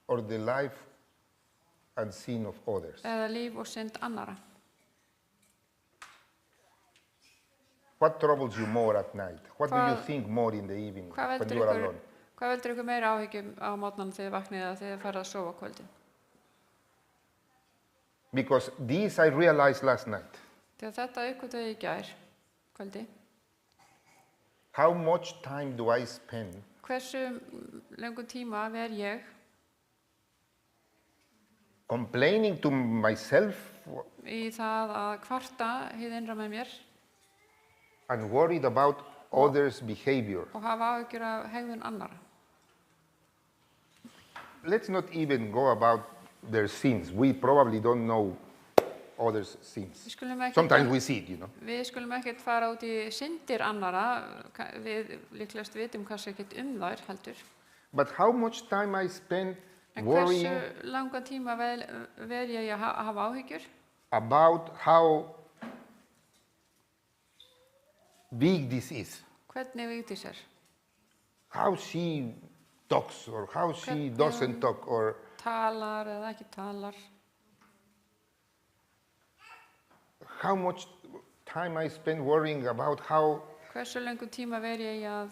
Speaker 4: or the life and sin of others?
Speaker 5: eða líf og synd annara?
Speaker 4: What troubles you more at night? What do you
Speaker 5: Hvað-
Speaker 4: think more in the evening
Speaker 5: Hvað
Speaker 4: when
Speaker 5: veldur
Speaker 4: you are
Speaker 5: ykkur,
Speaker 4: alone?
Speaker 5: hvað veldur ykkur meiri áhyggjum á mótnan þegar þið vaknið eða þegar þið farið að sofa á kvöldin?
Speaker 4: Because this I realized last night.
Speaker 5: Þegar þetta uppgötvaði í gær kvöldi,
Speaker 4: How much time do I spend
Speaker 5: hversu lengur tíma ver ég
Speaker 4: complaining to myself
Speaker 5: í það að kvarta hið innra með mér
Speaker 4: and worried about others' behavior?
Speaker 5: og hafa áhyggjur af hegðun annara?
Speaker 4: Let's not even go about their sins. We probably don't know others' sins.
Speaker 5: Við skulum ekkert-
Speaker 4: Sometimes we see it, you know.
Speaker 5: Við skulum ekkert fara út í syndir annara, við líklegast vitum kannski ekkert þær heldur.
Speaker 4: But how much time I spend
Speaker 5: En
Speaker 4: worrying
Speaker 5: hversu langan tíma ver ég að hafa áhyggjur
Speaker 4: about how big this is,
Speaker 5: hvernig Vigdís er,
Speaker 4: how she talks or how she
Speaker 5: Hvernig
Speaker 4: doesn't talk, or
Speaker 5: talar eða ekki talar,
Speaker 4: how much time I spend worrying about how
Speaker 5: hversu langan tíma ver ég að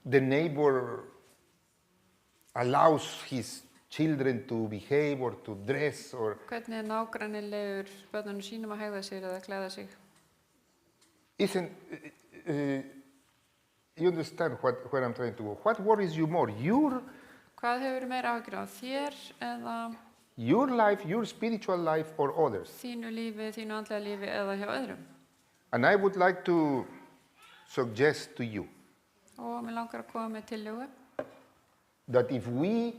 Speaker 4: the neighbor allows his children to behave or to dress, or
Speaker 5: hvernig nágrannilegur börnunum sínum að hegða sér eða klæða sig.
Speaker 4: isn't you understand where I'm trying to go? What worries you more?
Speaker 5: Hvað hefur meira áhyggjur af þér eða
Speaker 4: Your life, your spiritual life, or others?
Speaker 5: þínu lífi, þínu andlega lífi eða hjá öðrum?
Speaker 4: And I would like to suggest to you
Speaker 5: Og mér langar að koma með tillögu
Speaker 4: that if we,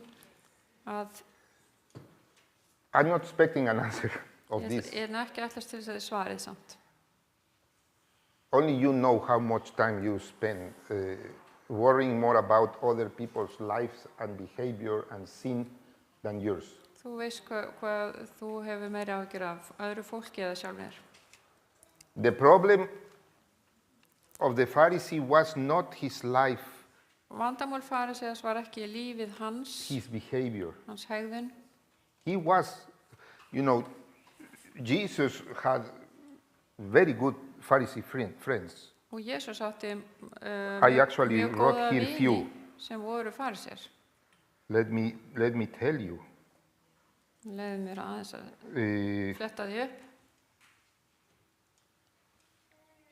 Speaker 5: að
Speaker 4: I'm not expecting an answer of
Speaker 5: ég
Speaker 4: this,
Speaker 5: er ekki ætlast til þess að þið svarið samt.
Speaker 4: only you know how much time you spend worrying more about other people's lives and behavior and sin than yours.
Speaker 5: Þú veist hvað þú hefur meira áhyggjur af öðru fólki eða sjálf þér.
Speaker 4: The problem of the Pharisee was not his life,
Speaker 5: Vandamál farisæðs var ekki lífið hans,
Speaker 4: his behavior.
Speaker 5: hans hegðun.
Speaker 4: He was, you know, Jesus had very good Pharisee friends.
Speaker 5: Og Jesús átti
Speaker 4: I actually
Speaker 5: mjög
Speaker 4: wrote
Speaker 5: góða
Speaker 4: here few.
Speaker 5: vini sem voru farisæðir.
Speaker 4: Let me tell you.
Speaker 5: Leiði mér aðeins að
Speaker 4: Uh,
Speaker 5: fletta því upp.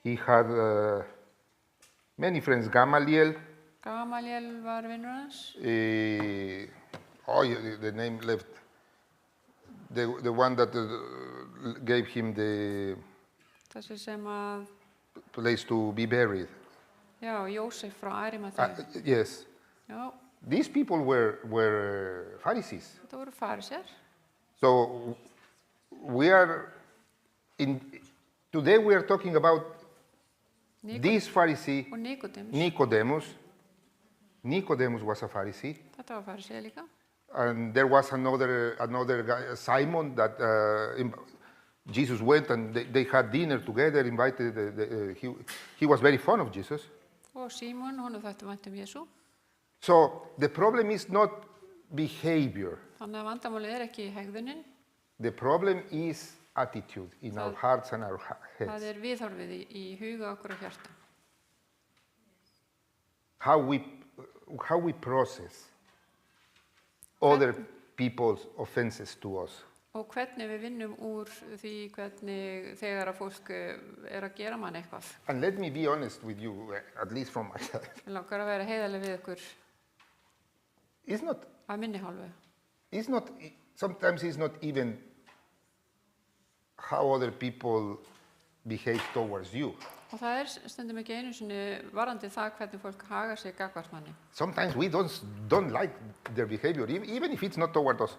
Speaker 4: he had many friends. Gamaliel,
Speaker 5: Gamaliel var vinnur hans.
Speaker 4: the name left. The one that gave him the
Speaker 5: Þessi sem að,
Speaker 4: place to be buried.
Speaker 5: já, Jósef frá Arimaþeu.
Speaker 4: Yes.
Speaker 5: Já,
Speaker 4: These people were Pharisees.
Speaker 5: þetta voru farisæðir.
Speaker 4: So today we are talking about this Pharisee,
Speaker 5: Og Nikodémus.
Speaker 4: Nicodemus. Nicodemus was a Pharisee.
Speaker 5: Þetta var farisæði líka.
Speaker 4: And there was another guy, Simon, that Jesus went and they had dinner together, invited, he was very fond of Jesus.
Speaker 5: Og Símon, honum þætti vænt Jesú.
Speaker 4: So the problem is not behavior.
Speaker 5: Þannig að vandamálið ekki hegðunin,
Speaker 4: The problem is attitude in our hearts and our
Speaker 5: það
Speaker 4: heads.
Speaker 5: viðhorfið í huga okkur og hjarta.
Speaker 4: How we process other people's offenses to us.
Speaker 5: Og hvernig við vinnum úr því hvernig þegar að fólk að gera mann eitthvað.
Speaker 4: And let me be honest with you, at least from my side.
Speaker 5: Ég langar að vera heiðarleg við ykkur
Speaker 4: It's not,
Speaker 5: að minni hálfu.
Speaker 4: sometimes it's not even how other people behave towards you.
Speaker 5: Og það stundum ekki einu sinni varðandi það hvernig fólk hagar sig gagnvart manni.
Speaker 4: Sometimes we don't like their behavior, even if it's not toward us.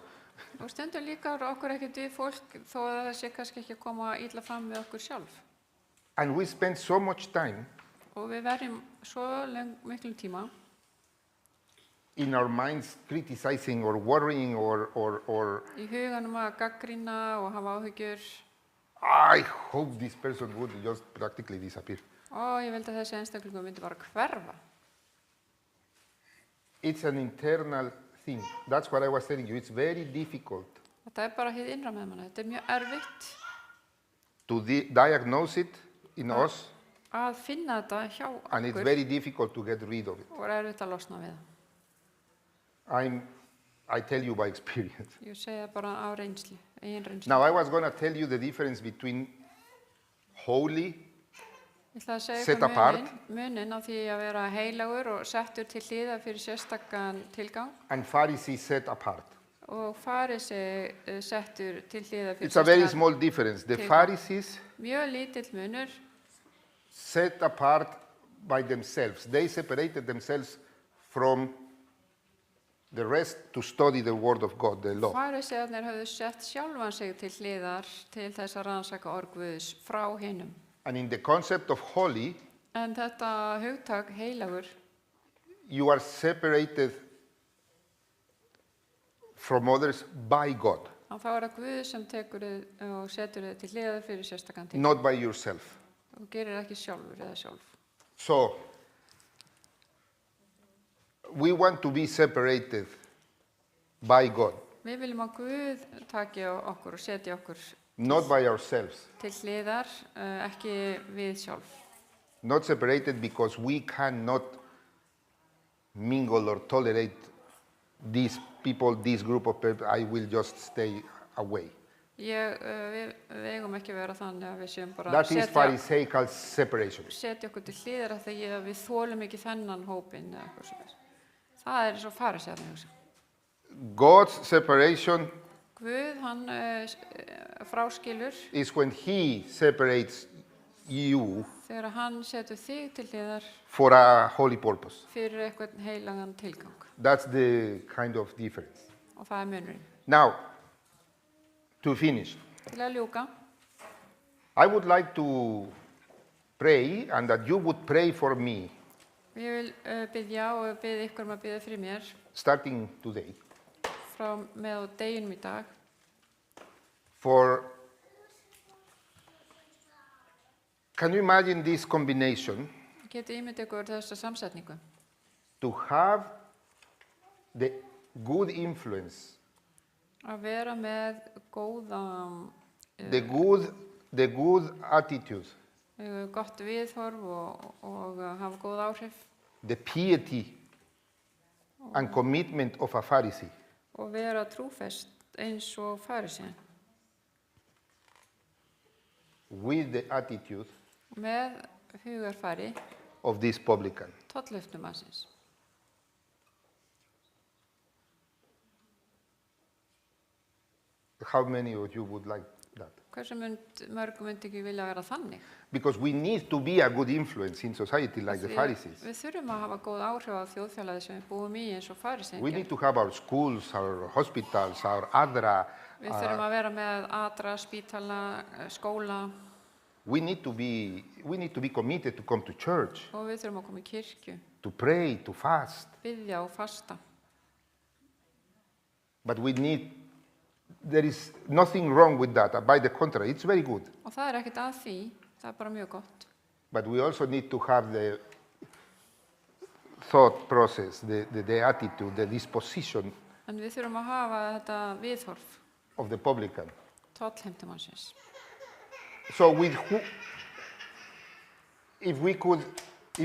Speaker 5: Og stundum líka okkur ekkert við fólk þó að það sé kannski ekki að koma illa fram við okkur sjálf.
Speaker 4: And we spend so much time
Speaker 5: Og við verjum svo miklum tíma
Speaker 4: in our minds criticizing or worrying or
Speaker 5: í huganum að gagnrýna og hafa áhyggjur.
Speaker 4: I hope this person would just practically disappear.
Speaker 5: Og ég vildi að þessi einstaklingum myndi bara hverfa.
Speaker 4: It's an internal thing. That's what I was telling you. It's very difficult
Speaker 5: Þetta bara hið innra með manna. Þetta mjög erfitt
Speaker 4: to diagnose it in us,
Speaker 5: að finna þetta hjá
Speaker 4: and it's
Speaker 5: okkur
Speaker 4: very difficult to get rid of it.
Speaker 5: og erfitt að losna við það.
Speaker 4: I tell you by experience.
Speaker 5: Ég segi það bara á reynslu, eigin reynslu.
Speaker 4: Now, I was going to tell you the difference between holy
Speaker 5: Ég ætla að segja
Speaker 4: set
Speaker 5: ykkur
Speaker 4: apart.
Speaker 5: munin á því að vera heilagur og settur til hliðar fyrir sérstakann tilgang
Speaker 4: and Pharisee set apart.
Speaker 5: og farisi settur til hliðar fyrir
Speaker 4: It's a very
Speaker 5: sérstakann
Speaker 4: small difference. The
Speaker 5: tilgang.
Speaker 4: Pharisees
Speaker 5: Mjög lítill munur,
Speaker 4: set apart by themselves. They separated themselves from the rest to study the Word of God, the law.
Speaker 5: farisiðarnir höfðu sett sjálfan sig til hliðar til þess að rannsaka orð Guðs frá hinum.
Speaker 4: And in the concept of holy,
Speaker 5: En þetta hugtak heilagur,
Speaker 4: you are separated from others by God,
Speaker 5: þá er það Guð sem tekur þið og setur þið til hliðar fyrir sérstakann tilgang.
Speaker 4: not by yourself.
Speaker 5: Og gerir ekki sjálfur eða sjálf.
Speaker 4: So, we want to be separated by God,
Speaker 5: Við viljum að Guð taki á okkur og setja okkur
Speaker 4: not by ourselves.
Speaker 5: til hliðar, ekki við sjálf.
Speaker 4: Not separated because we cannot mingle or tolerate these people, this group of people. I will just stay away.
Speaker 5: Við eigum ekki að vera þannig að við séum bara
Speaker 4: That is Pharisaical separation.
Speaker 5: setja okkur til hliðar af því að við þolum ekki þennan hópinn eða eitthvað svona. Það er eins og farisiðarnir hugsa.
Speaker 4: God's separation
Speaker 5: Guð, hann fráskilur
Speaker 4: is when He separates you
Speaker 5: þegar hann setur þig til hliðar
Speaker 4: for a holy purpose.
Speaker 5: fyrir eitthvað heilagan tilgang.
Speaker 4: That's the kind of difference.
Speaker 5: Og það er munurinn.
Speaker 4: Now, to finish,
Speaker 5: Til að ljúka,
Speaker 4: I would like to pray and that you would pray for me
Speaker 5: ég vil biðja og biðja ykkur að biðja fyrir mér
Speaker 4: starting today
Speaker 5: frá með deginum í dag.
Speaker 4: Can you imagine this combination?
Speaker 5: Getið ímyndið ykkur þessa samsetningu.
Speaker 4: To have the good influence,
Speaker 5: Að vera með góða,
Speaker 4: the good attitude,
Speaker 5: gott viðhorf og hafa góð áhrif
Speaker 4: the piety and commitment of a Pharisee.
Speaker 5: og vera trúfest eins og farisén.
Speaker 4: With the attitude
Speaker 5: Með hugarfari
Speaker 4: of this publican.
Speaker 5: tollefnumannsins.
Speaker 4: How many of you would like that?
Speaker 5: Hversu mörg myndi ekki vilja vera þannig?
Speaker 4: Because we need to be a good influence in society like the
Speaker 5: Því
Speaker 4: Pharisees.
Speaker 5: Við þurfum að hafa góð áhrif á þjóðfélagið sem við búum í eins og farisén.
Speaker 4: We need to have our schools, our hospitals, our ADRA.
Speaker 5: Við þurfum að vera með adra, spítala, skóla
Speaker 4: We need to be committed to come to church,
Speaker 5: og við þurfum að koma í kirkju,
Speaker 4: to pray, to fast.
Speaker 5: biðja og fasta.
Speaker 4: But there is nothing wrong with that. By the contrary, it's very good.
Speaker 5: Og það ekkert að því, það bara mjög gott.
Speaker 4: But we also need to have the thought process, the attitude, the disposition
Speaker 5: En við þurfum að hafa þetta viðhorf
Speaker 4: of the publican.
Speaker 5: tollheimtumannsins.
Speaker 4: So if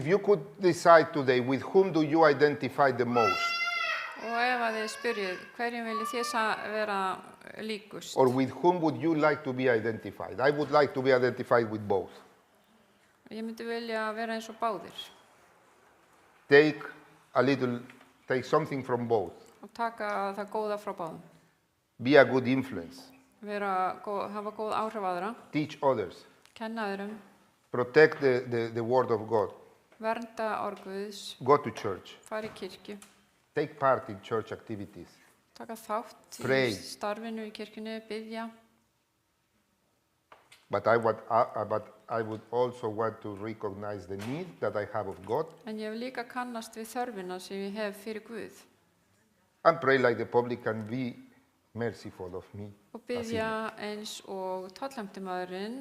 Speaker 4: you could decide today, with whom do you identify the most?
Speaker 5: Og ef að þið spyrjið, hverjum viljið þið vera líkust?
Speaker 4: Or with whom would you like to be identified? I would like to be identified with both.
Speaker 5: Ég myndi vilja vera eins og báðir
Speaker 4: Take something from both.
Speaker 5: og taka það góða frá báðum.
Speaker 4: Be a good influence.
Speaker 5: Hafa góð áhrif á aðra,
Speaker 4: Teach others.
Speaker 5: kenna öðrum,
Speaker 4: Protect the word of God.
Speaker 5: vernda orð Guðs,
Speaker 4: Go to church.
Speaker 5: fara í kirkju,
Speaker 4: Take part in church activities.
Speaker 5: taka þátt
Speaker 4: Pray.
Speaker 5: í starfinu í kirkjunni, biðja.
Speaker 4: But I would also want to recognize the need that I have of God
Speaker 5: En ég vil líka kannast við þörfina sem ég hef fyrir Guð
Speaker 4: and pray like the publican, be merciful of me.
Speaker 5: og biðja eins og tollheimtumaðurinn,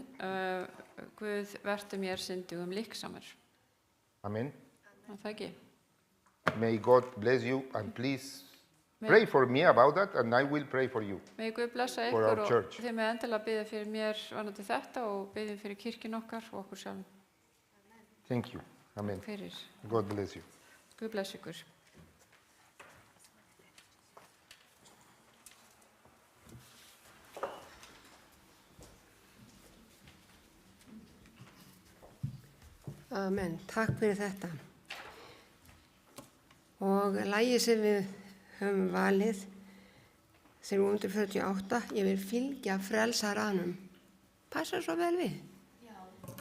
Speaker 5: Guð vertu mér syndugum líksamur.
Speaker 4: Amen.
Speaker 5: Er það ekki?
Speaker 4: May God bless you, and please pray for me about that, and I will pray for you.
Speaker 5: Megi Guð blessa
Speaker 4: For
Speaker 5: ykkur
Speaker 4: our
Speaker 5: og
Speaker 4: church.
Speaker 5: þið með endilega biðja fyrir mér varðandi þetta og biðjum fyrir kirkjun okkar og okkur sjálfum.
Speaker 4: Thank you. Amen.
Speaker 5: Fyrir.
Speaker 4: God bless you.
Speaker 5: Guð blessa ykkur.
Speaker 1: Amen, takk fyrir þetta. Og lagið sem við höfum valið, 348, ég vil fylgja frelsaranum. Passar svo vel við.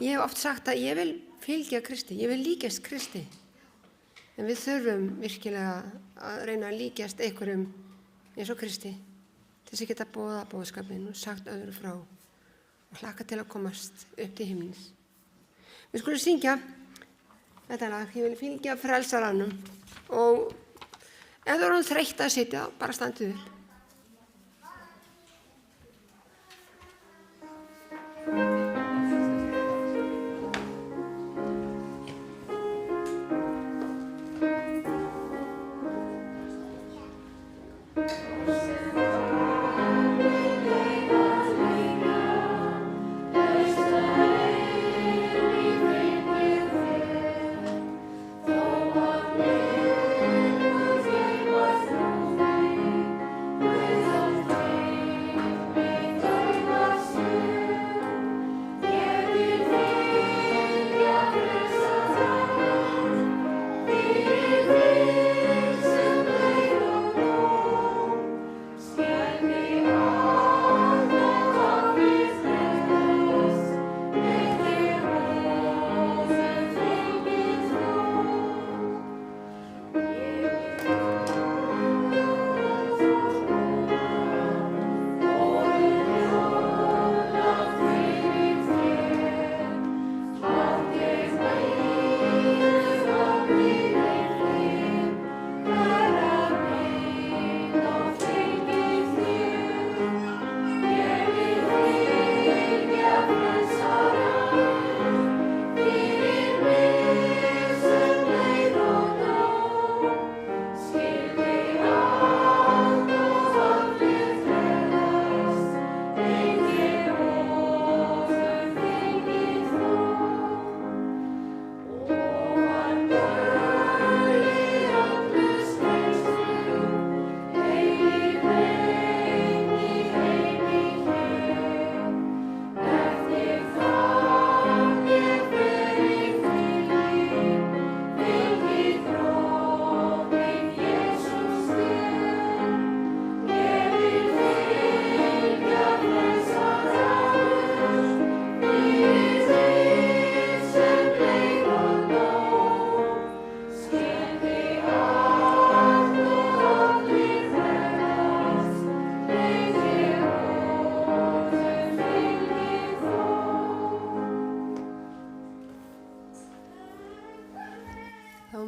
Speaker 1: Ég hef oft sagt að ég vil fylgja Kristi, ég vil líkjast Kristi. En við þurfum virkilega að reyna að líkjast einhverjum eins og Kristi til þess að geta boða boðskapinn og sagt öðru frá og hlakka til að komast upp til himins. Við skulum syngja þetta lag, ég vil fylgja frelsaranum og ef þú erum þreytt að sitja, bara standið upp.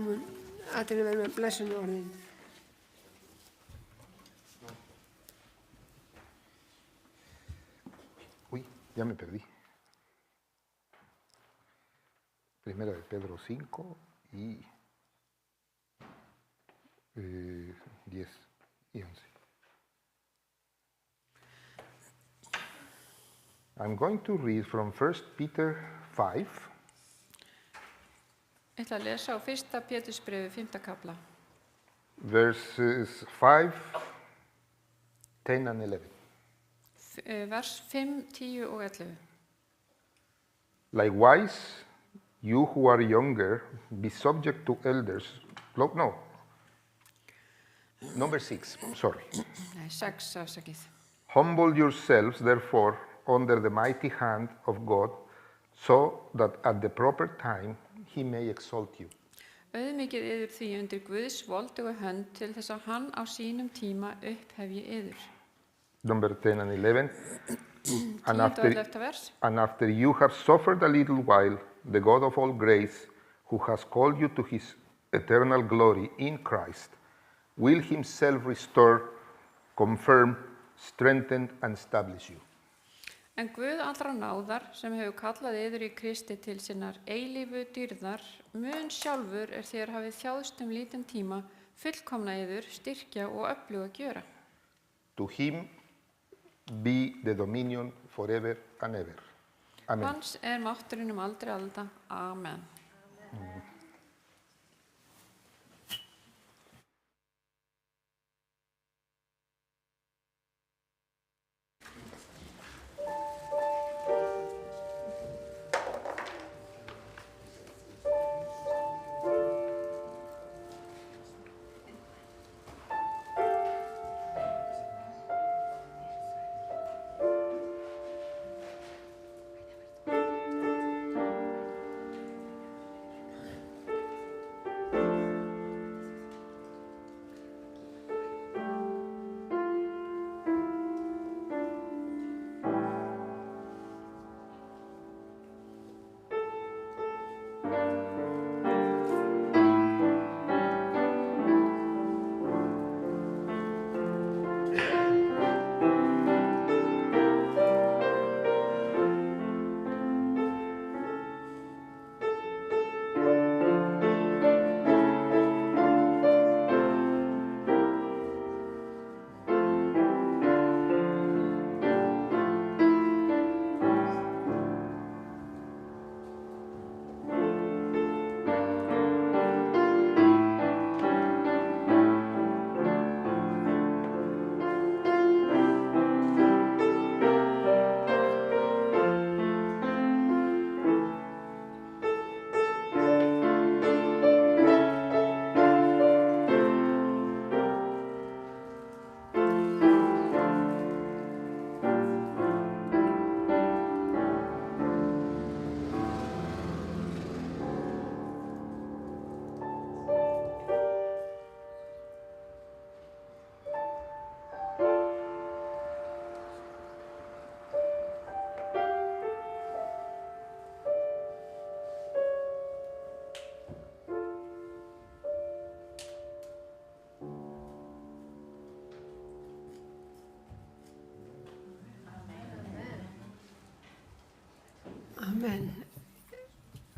Speaker 1: mun aðrið verið með blessunum orðin.
Speaker 4: Uy, ya me perdí. Primera de Pedro 5 y 10 y 11. I'm going to read from 1 Peter 5,
Speaker 5: Ég ætla að lesa á 1. Pétursbréfi 5. kapla,
Speaker 4: verses 5, 10 and 11.
Speaker 5: vers 5, 10 og 11.
Speaker 4: Likewise, you who are younger, be subject to elders. No. Number 6, sorry.
Speaker 5: Nei, 6 afsakið.
Speaker 4: Humble yourselves, therefore, under the mighty hand of God, so that at the proper time he may exalt you.
Speaker 5: Auðmikið yður því undir Guðs voldugu hönd til þess að hann á sínum tíma upphefji yður.
Speaker 4: Number 10 and 11.
Speaker 5: 10 og 11. vers.
Speaker 4: And after you have suffered a little while, the God of all grace, who has called you to his eternal glory in Christ, will himself restore, confirm, strengthen, and establish you.
Speaker 5: En Guð allra náðar, sem hefur kallað yður í Kristi til sinnar eilífu dýrðar, mun sjálfur þér hafið þjáðst lítinn tíma, fullkomna yður, styrkja og öfluga gjöra.
Speaker 4: To him be the dominion forever and ever. Amen.
Speaker 5: Hans mátturinn aldrei alda. Amen.
Speaker 1: Amen.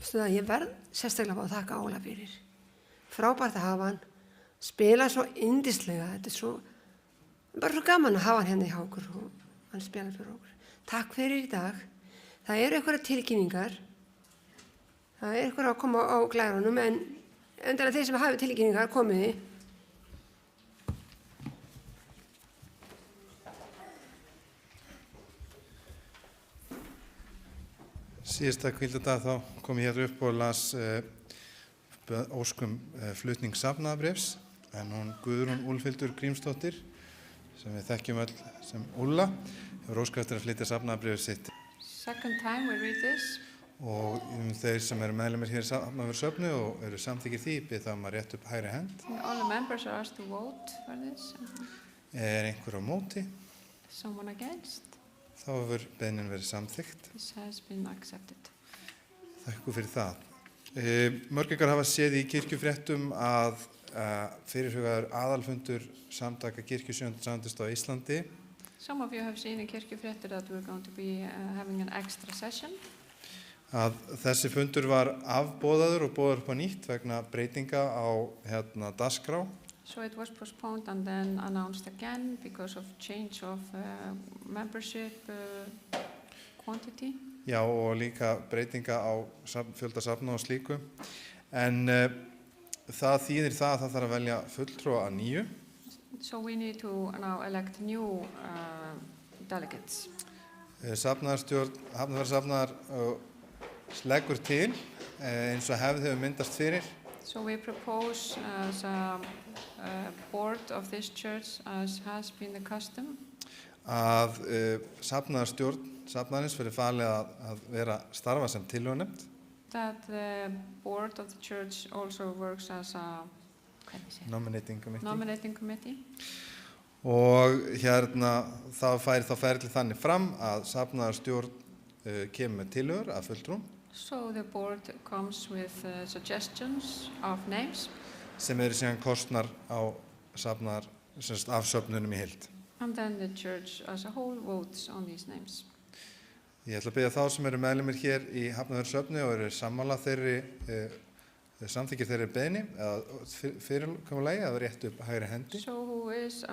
Speaker 1: Veistu það, ég verð sérstaklega að fá að þakka Óla fyrir. Frábært að hafa hann, spila svo yndislega, þetta svo, bara svo gaman að hafa hann hérna hjá okkur og hann spila fyrir okkur. Takk fyrir í dag. Það eru einhverja tilkynningar, það er einhverja að koma á glærunum, en endilega þeir sem hafi tilkynningar komiði.
Speaker 6: Síðasta hvíldardag þá kom ég hér upp og las óskum flutning safnaðarbréfs, en hún Guðrún Úlfhildur Grímsdóttir, sem við þekkjum öll sem Úlla, hefur óskað eftir að flytja safnaðarbréfið sitt.
Speaker 5: Second time we read this.
Speaker 6: Og þeir sem eru meðlimir hér safnaðarbréfsöfnu og eru samþykkir því, bið það að rétt upp hægri hend.
Speaker 5: All the members are asked to vote for this.
Speaker 6: Einhver á móti?
Speaker 5: Someone against?
Speaker 6: Þá hefur beiðnin verið samþykkt.
Speaker 5: This has been accepted.
Speaker 6: Þakku fyrir það. Mörg ykkar hafa séð í kirkjufréttum að fyrirhugaður aðalfundur samtaka kirkjusjónarsamtist á Íslandi
Speaker 5: Some of you have seen in kirkjufréttir that we're going to be having an extra session.
Speaker 6: að þessi fundur var afboðaður og boðaður upp á nýtt vegna breytinga á dagskrá.
Speaker 5: So it was postponed and then announced again because of change of membership quantity.
Speaker 6: Já, og líka breytinga á fjölda safna og slíku. En það þýðir það að það þarf að velja fulltrúa að nýju.
Speaker 5: So we need to now elect new delegates.
Speaker 6: Safnaðarstjórn, Hafnarfjarðarsafnaðar leggur til eins og hefð hefur myndast fyrir.
Speaker 5: So we propose as a board of this church, as has been the custom,
Speaker 6: að safnaðarstjórn safnaðarins verið falið að vera starfa sem tillögunefnd.
Speaker 5: that the board of the church also works as a
Speaker 6: Nominating committee.
Speaker 5: nominating committee.
Speaker 6: Og þá færi ferli þannig fram að safnaðarstjórn kemur með tillögur að fulltrúum
Speaker 5: So the board comes with suggestions of names,
Speaker 6: sem eru síðan kosnar á af söfnunum í heild.
Speaker 5: and then the church as a whole votes on these names.
Speaker 6: Ég ætla að biðja þá sem eru meðlimir hér í Hafnarfjarðarsöfnu og eru sammála samþykkir þeirri beiðni eða fyrirkomulagi að rétt upp hægri hendi.
Speaker 5: So who is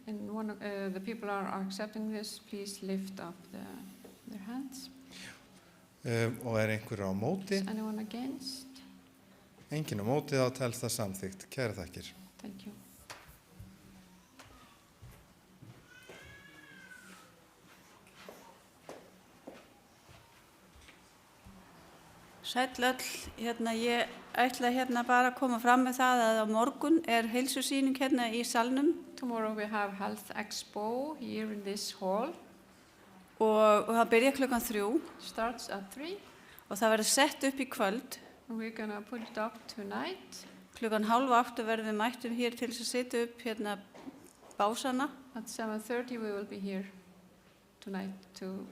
Speaker 5: in one of the people are accepting this, please lift up their hands.
Speaker 6: Og einhverju á móti?
Speaker 5: Is anyone against?
Speaker 6: Enginn á móti, þá telst það samþykkt. Kærar þakkir.
Speaker 5: Thank you.
Speaker 7: Sæll öll, ég ætla bara að koma fram með það að á morgun heilsusýning í salnum.
Speaker 5: Tomorrow we have Health Expo here in this hall.
Speaker 7: Og það byrja klukkan 3.
Speaker 5: Starts at 3.
Speaker 7: Og það verður sett upp í kvöld.
Speaker 5: And we're going to put it up tonight.
Speaker 7: Klukkan 7:30 verðum við mættum hér til þess að setja upp básana.
Speaker 5: At 7:30 we will be here tonight to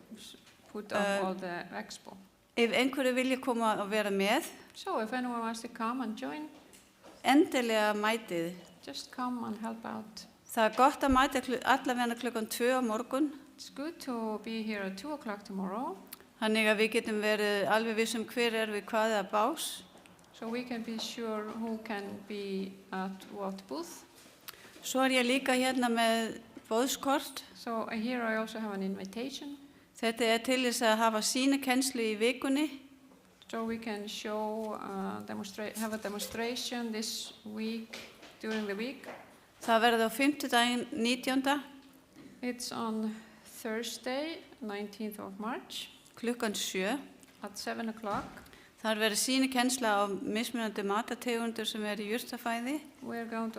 Speaker 5: put up all the expo.
Speaker 7: Ef einhverju vilja koma að vera með,
Speaker 5: So if anyone wants to come and join,
Speaker 7: endilega mætið.
Speaker 5: just come and help out.
Speaker 7: Það gott að mæta allavega klukkan 2 á morgun.
Speaker 5: It's good to be here at 2 o'clock tomorrow.
Speaker 7: Þannig að við getum verið alveg vissum hver við hvaða bás.
Speaker 5: So we can be sure who can be at what booth.
Speaker 7: Svo ég líka með boðskort.
Speaker 5: So here I also have an invitation.
Speaker 7: Þetta til þess að hafa sýnikennslu í vikunni.
Speaker 5: So we can show, have a demonstration this week, during the week.
Speaker 7: Það verður á 5. 19.
Speaker 5: It's on Thursday, 19th of March.
Speaker 7: Klukkan 7.
Speaker 5: At 7 o'clock.
Speaker 7: Það verður sýnikensla á mismunandi matategundur sem í jurtafæði.
Speaker 5: We're going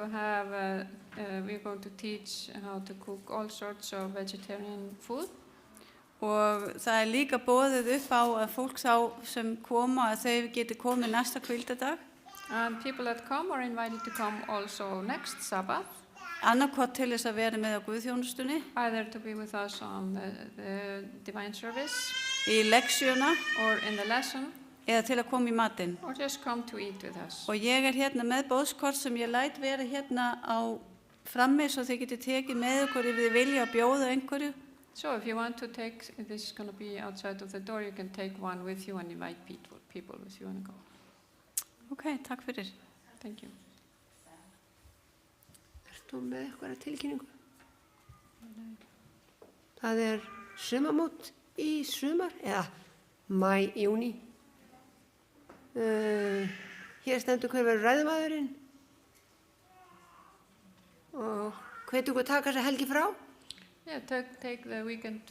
Speaker 5: to teach how to cook all sorts of vegetarian food.
Speaker 7: Og það líka boðið upp á að fólk sem koma að þau geti komið næsta hvíldadag.
Speaker 5: And people that come are invited to come also next Sabbath.
Speaker 7: Annarkvort til þess að vera með á guðþjónustunni.
Speaker 5: Either to be with us on the divine service.
Speaker 7: Í leksjuna.
Speaker 5: Or in the lesson.
Speaker 7: Eða til að koma í matinn.
Speaker 5: Or just come to eat with us.
Speaker 7: Og ég með boðskort sem ég læt vera á frammi svo þið geti tekið með ykkur ef þið vilja að bjóða einhverju.
Speaker 5: So if you want to take, this is going to be outside of the door, you can take one with you and invite people with you and go.
Speaker 7: Okay, takk fyrir.
Speaker 5: Thank you.
Speaker 1: Ertu með eitthvað tilkynningu? Það sumamót í sumar, eða maí, júní. Hér stendur hver verður ræðumaðurinn og hvetur ykkur taka þessa helgi frá?
Speaker 5: Yeah, take the weekend